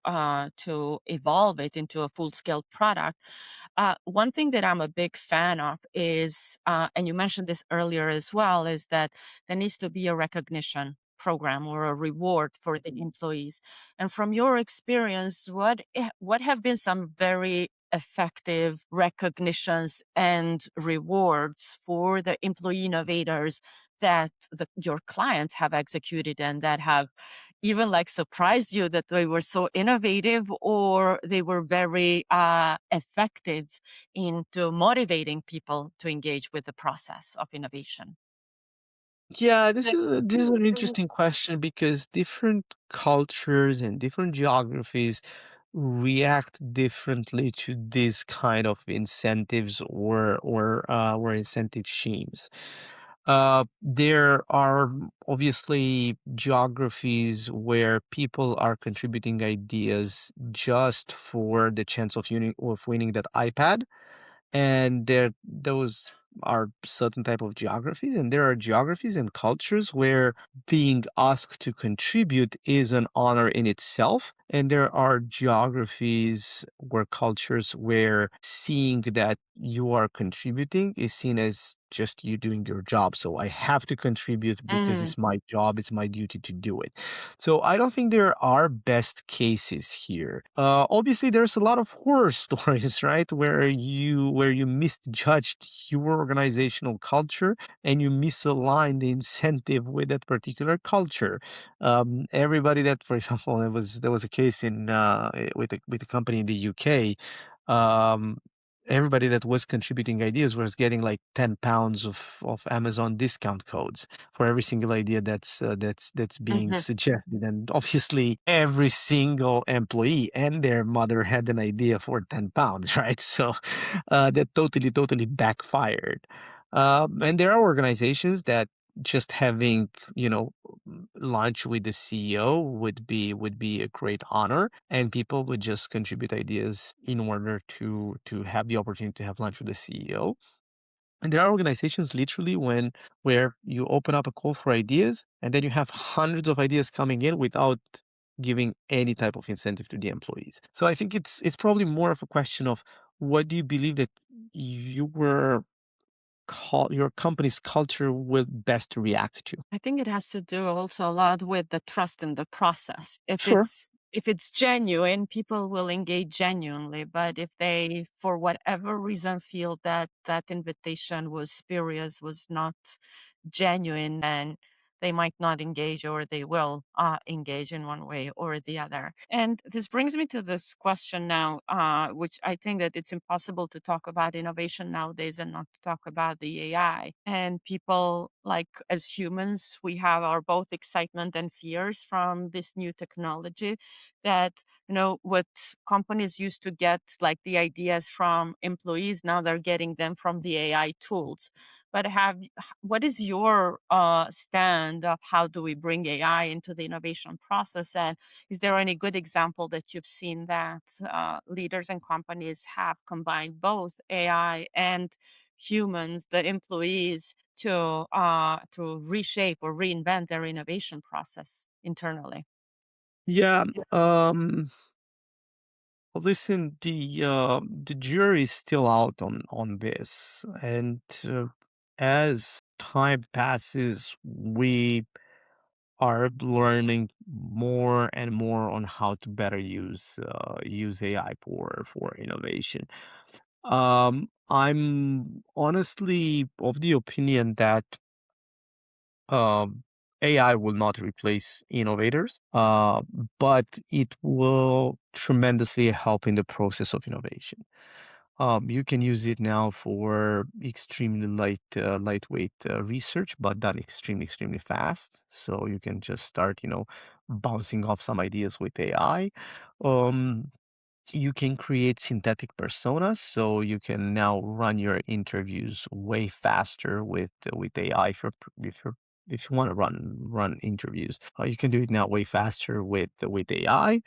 evolve it into a full scale product, one thing that I'm a big fan of is, and you mentioned this earlier as well, is that there needs to be a recognition program or a reward for the employees. And from your experience, what have been some very effective recognitions and rewards for the employee innovators that your clients have executed and that have even like surprised you that they were so innovative or they were very effective into motivating people to engage with the process of innovation? Yeah, this is an interesting question because different cultures and different geographies react differently to this kind of incentives or incentive schemes. There are obviously geographies where people are contributing ideas just for the chance of winning that iPad, and those are certain type of geographies, and there are geographies and cultures where being asked to contribute is an honor in itself, and there are geographies where cultures where seeing that you are contributing is seen as just you doing your job. So I have to contribute because Mm, it's my job, it's my duty to do it. So I don't think there are best cases here. Obviously, there's a lot of horror stories, right, where you misjudged your organizational culture and you misaligned the incentive with that particular culture. Everybody that, for example, there was a case in with a company in the UK. Um, Everybody that was contributing ideas was getting like 10 pounds of Amazon discount codes for every single idea that's being mhm. suggested. And obviously, every single employee and their mother had an idea for 10 pounds, right? So that totally backfired. And there are organizations that just having, lunch with the CEO would be a great honor, and people would just contribute ideas in order to have the opportunity to have lunch with the CEO. And there are organizations literally where you open up a call for ideas and then you have hundreds of ideas coming in without giving any type of incentive to the employees. So I think it's probably more of a question of what do you believe that your company's culture will best react to. I think it has to do also a lot with the trust in the process. Sure. If it's genuine, people will engage genuinely. But if they, for whatever reason, feel that that invitation was spurious, was not genuine, then they might not engage or they will engage in one way or the other. And this brings me to this question now, which I think that it's impossible to talk about innovation nowadays and not to talk about the AI. And people, like as humans, we have our both excitement and fears from this new technology that, what companies used to get like the ideas from employees, now they're getting them from the AI tools. But what is your stand of how do we bring AI into the innovation process? And is there any good example that you've seen that leaders and companies have combined both AI and humans, the employees, to reshape or reinvent their innovation process internally? Yeah. Listen, the jury is still out on this, and as time passes, we are learning more and more on how to better use AI for innovation. I'm honestly of the opinion that um, AI will not replace innovators, but it will tremendously help in the process of innovation. You can use it now for extremely lightweight research, but done extremely fast. So you can just start, bouncing off some ideas with AI. Um, you can create synthetic personas, so you can now run your interviews way faster with AI. If you want to run interviews, you can do it now way faster with AI.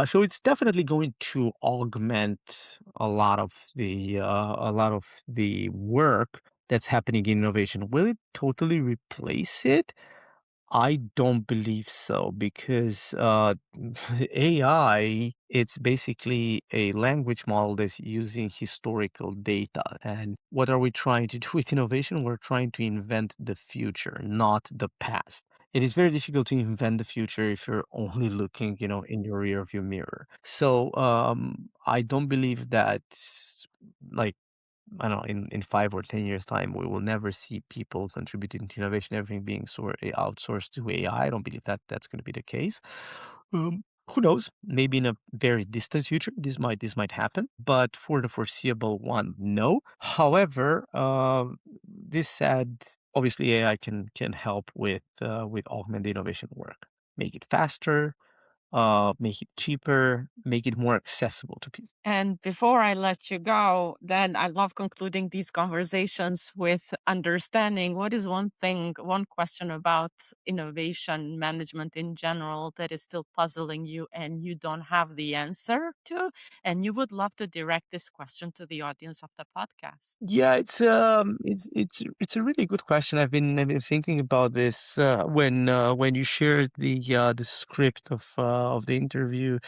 So it's definitely going to augment a lot of the work that's happening in innovation. Will it totally replace it? I don't believe so because AI, it's basically a language model that's using historical data. And what are we trying to do with innovation? We're trying to invent the future, not the past. It is very difficult to invent the future if you're only looking, in your rear view mirror. So I don't believe that like I don't know, in 5 or 10 years time, we will never see people contributing to innovation, everything being outsourced to AI. I don't believe that that's going to be the case. Who knows? Maybe in a very distant future, this might happen. But for the foreseeable one, no. However, this said, obviously AI can help with augmented innovation work, make it faster, make it cheaper, make it more accessible to people. And before I let you go, then I love concluding these conversations with understanding what is one thing, one question about innovation management in general that is still puzzling you and you don't have the answer to. And you would love to direct this question to the audience of the podcast. Yeah, it's a really good question. I've been thinking about this when you shared the script of the interview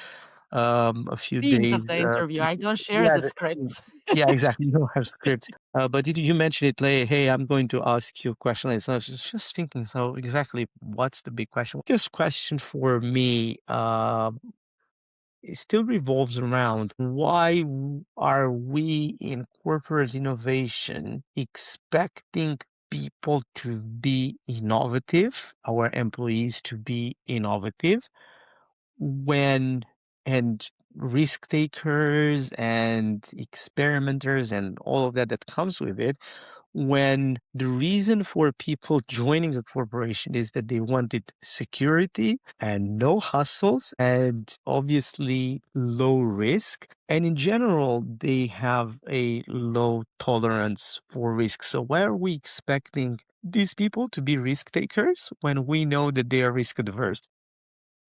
a few Themes days of the interview. I don't share yeah the scripts. yeah, exactly. You don't have scripts, but you mentioned it like, hey, I'm going to ask you a question. And so I was just thinking, so exactly what's the big question? This question for me it still revolves around why are we in corporate innovation expecting people to be innovative, our employees to be innovative, when and risk takers and experimenters and all of that that comes with it, when the reason for people joining a corporation is that they wanted security and no hustles and obviously low risk. And in general, they have a low tolerance for risk. So, why are we expecting these people to be risk takers when we know that they are risk adverse?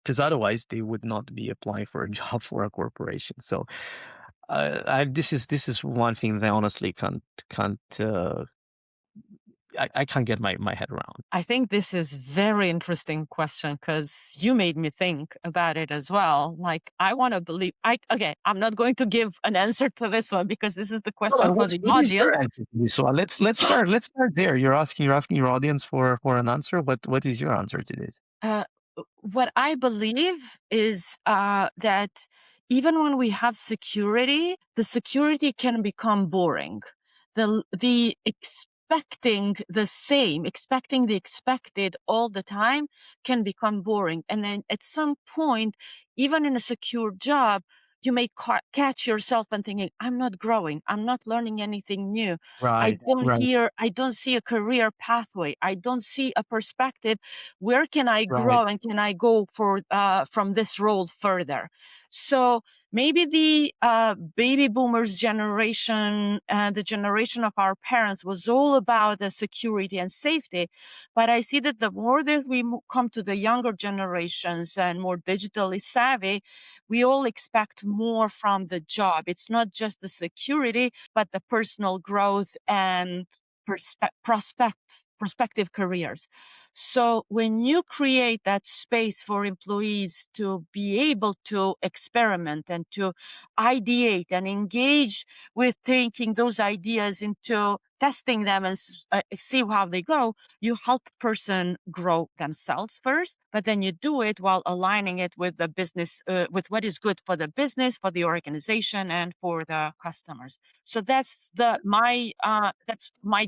Because otherwise, they would not be applying for a job for a corporation. So, this is one thing that I honestly can't can't get my head around. I think this is very interesting question because you made me think about it as well. Like I want to believe I okay, I'm not going to give an answer to this one because this is the Hold question on, for the what is your audience. answer to this one? Let's start there. You're asking your audience for an answer. What is your answer to this? Uh, what I believe is that even when we have security, the security can become boring. The expecting the same, expecting the expected all the time can become boring. And then at some point, even in a secure job, you may catch yourself and thinking, I'm not growing. I'm not learning anything new. Right, right, I don't see a career pathway. I don't see a perspective. Where can I right, grow and can I go for from this role further? So maybe the baby boomers generation, the generation of our parents, was all about the security and safety. But I see that the more that we come to the younger generations and more digitally savvy, we all expect more from the job. It's not just the security, but the personal growth and prospective careers. So when you create that space for employees to be able to experiment and to ideate and engage with taking those ideas into testing them and see how they go, you help person grow themselves first, but then you do it while aligning it with the business, with what is good for the business, for the organization, and for the customers. So that's my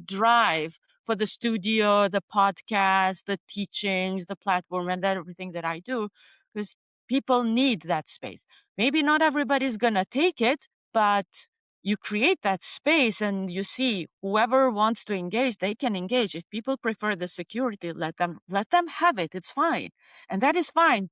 drive for the studio, the podcast, the teachings, the platform, and everything that I do, because people need that space. Maybe not everybody's gonna take it, but you create that space and you see whoever wants to engage, they can engage. If people prefer the security, let them have it. It's fine. And that is fine.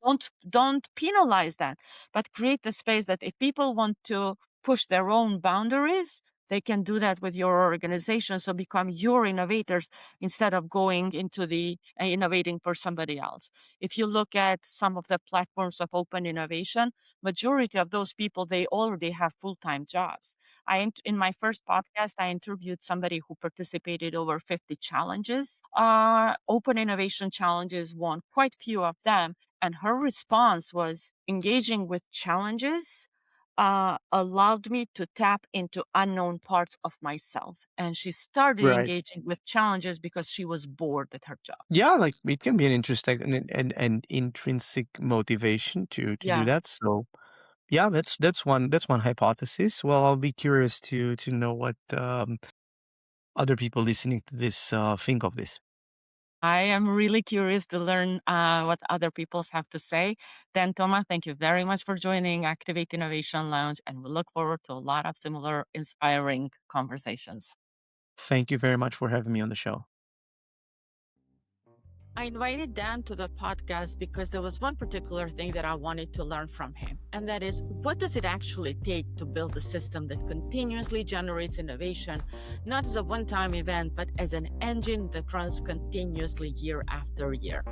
Don't penalize that. But create the space that if people want to push their own boundaries, they can do that with your organization. So become your innovators instead of going into the innovating for somebody else. If you look at some of the platforms of open innovation, majority of those people, they already have full-time jobs. In my first podcast, I interviewed somebody who participated over 50 challenges. Open innovation challenges won quite few of them. And her response was engaging with challenges allowed me to tap into unknown parts of myself. And she started right. engaging with challenges because she was bored at her job. Yeah, like it can be an interesting and intrinsic motivation to do Yeah. that. So Yeah, that's one hypothesis. Well, I'll be curious to know what other people listening to this think of this. I am really curious to learn what other people have to say. Dan Toma, thank you very much for joining Activate Innovation Lounge, and we look forward to a lot of similar inspiring conversations. Thank you very much for having me on the show. I invited Dan to the podcast because there was one particular thing that I wanted to learn from him, and that is, what does it actually take to build a system that continuously generates innovation, not as a one-time event, but as an engine that runs continuously year after year?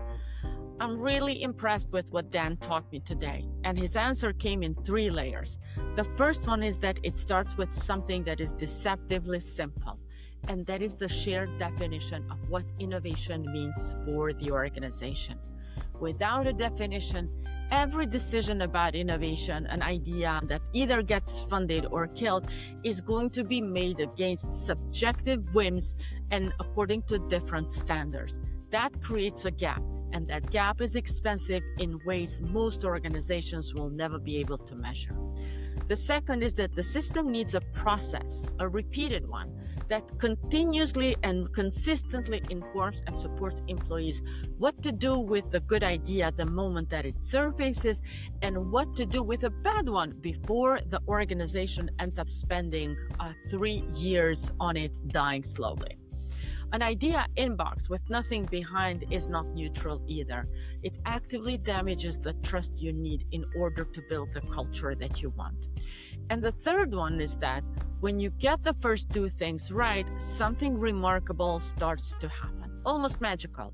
I'm really impressed with what Dan taught me today, and his answer came in 3 layers. The first one is that it starts with something that is deceptively simple, and that is the shared definition of what innovation means for the organization. Without a definition, every decision about innovation, an idea that either gets funded or killed, is going to be made against subjective whims and according to different standards. That creates a gap, and that gap is expensive in ways most organizations will never be able to measure. The second is that the system needs a process, a repeated one, that continuously and consistently informs and supports employees what to do with the good idea the moment that it surfaces, and what to do with a bad one before the organization ends up spending 3 years on it dying slowly. An idea inbox with nothing behind is not neutral either. It actively damages the trust you need in order to build the culture that you want. And the third one is that when you get the first 2 things right, something remarkable starts to happen, almost magical.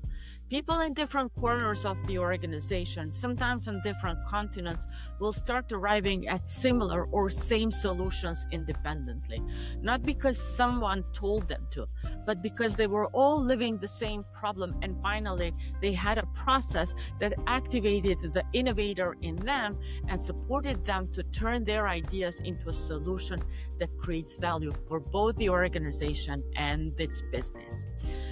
People in different corners of the organization, sometimes on different continents, will start arriving at similar or same solutions independently. Not because someone told them to, but because they were all living the same problem, and finally they had a process that activated the innovator in them and supported them to turn their ideas into a solution that creates value for both the organization and its business.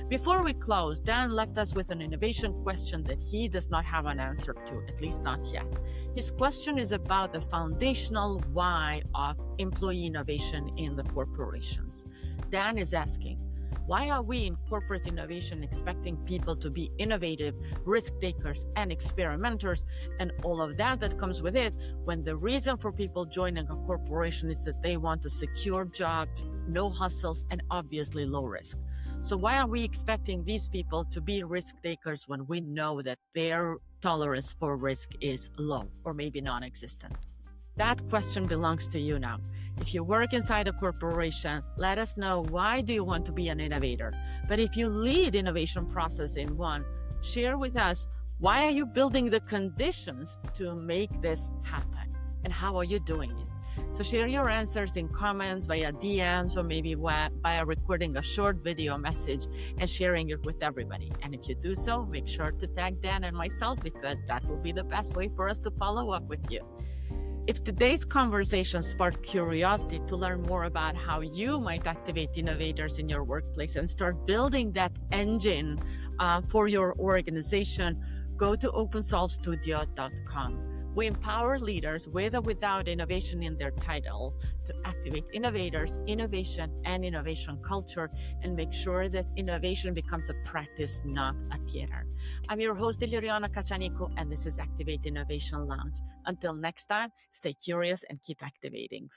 Before we close, Dan left us with an innovation question that he does not have an answer to, at least not yet. His question is about the foundational why of employee innovation in the corporations. Dan is asking, why are we in corporate innovation expecting people to be innovative, risk takers, and experimenters, and all of that comes with it, when the reason for people joining a corporation is that they want a secure job, no hustles, and obviously low risk? So why are we expecting these people to be risk takers when we know that their tolerance for risk is low or maybe non-existent? That question belongs to you now. If you work inside a corporation, let us know, why do you want to be an innovator? But if you lead innovation process in one, share with us, why are you building the conditions to make this happen? And how are you doing it? So share your answers in comments, via DMs, or maybe by recording a short video message and sharing it with everybody. And if you do so, make sure to tag Dan and myself, because that will be the best way for us to follow up with you. If today's conversation sparked curiosity to learn more about how you might activate innovators in your workplace and start building that engine for your organization, go to opensolvestudio.com. We empower leaders, with or without innovation in their title, to activate innovators, innovation, and innovation culture, and make sure that innovation becomes a practice, not a theater. I'm your host, Iliriana, and this is Activate Innovation Lounge. Until next time, stay curious and keep activating.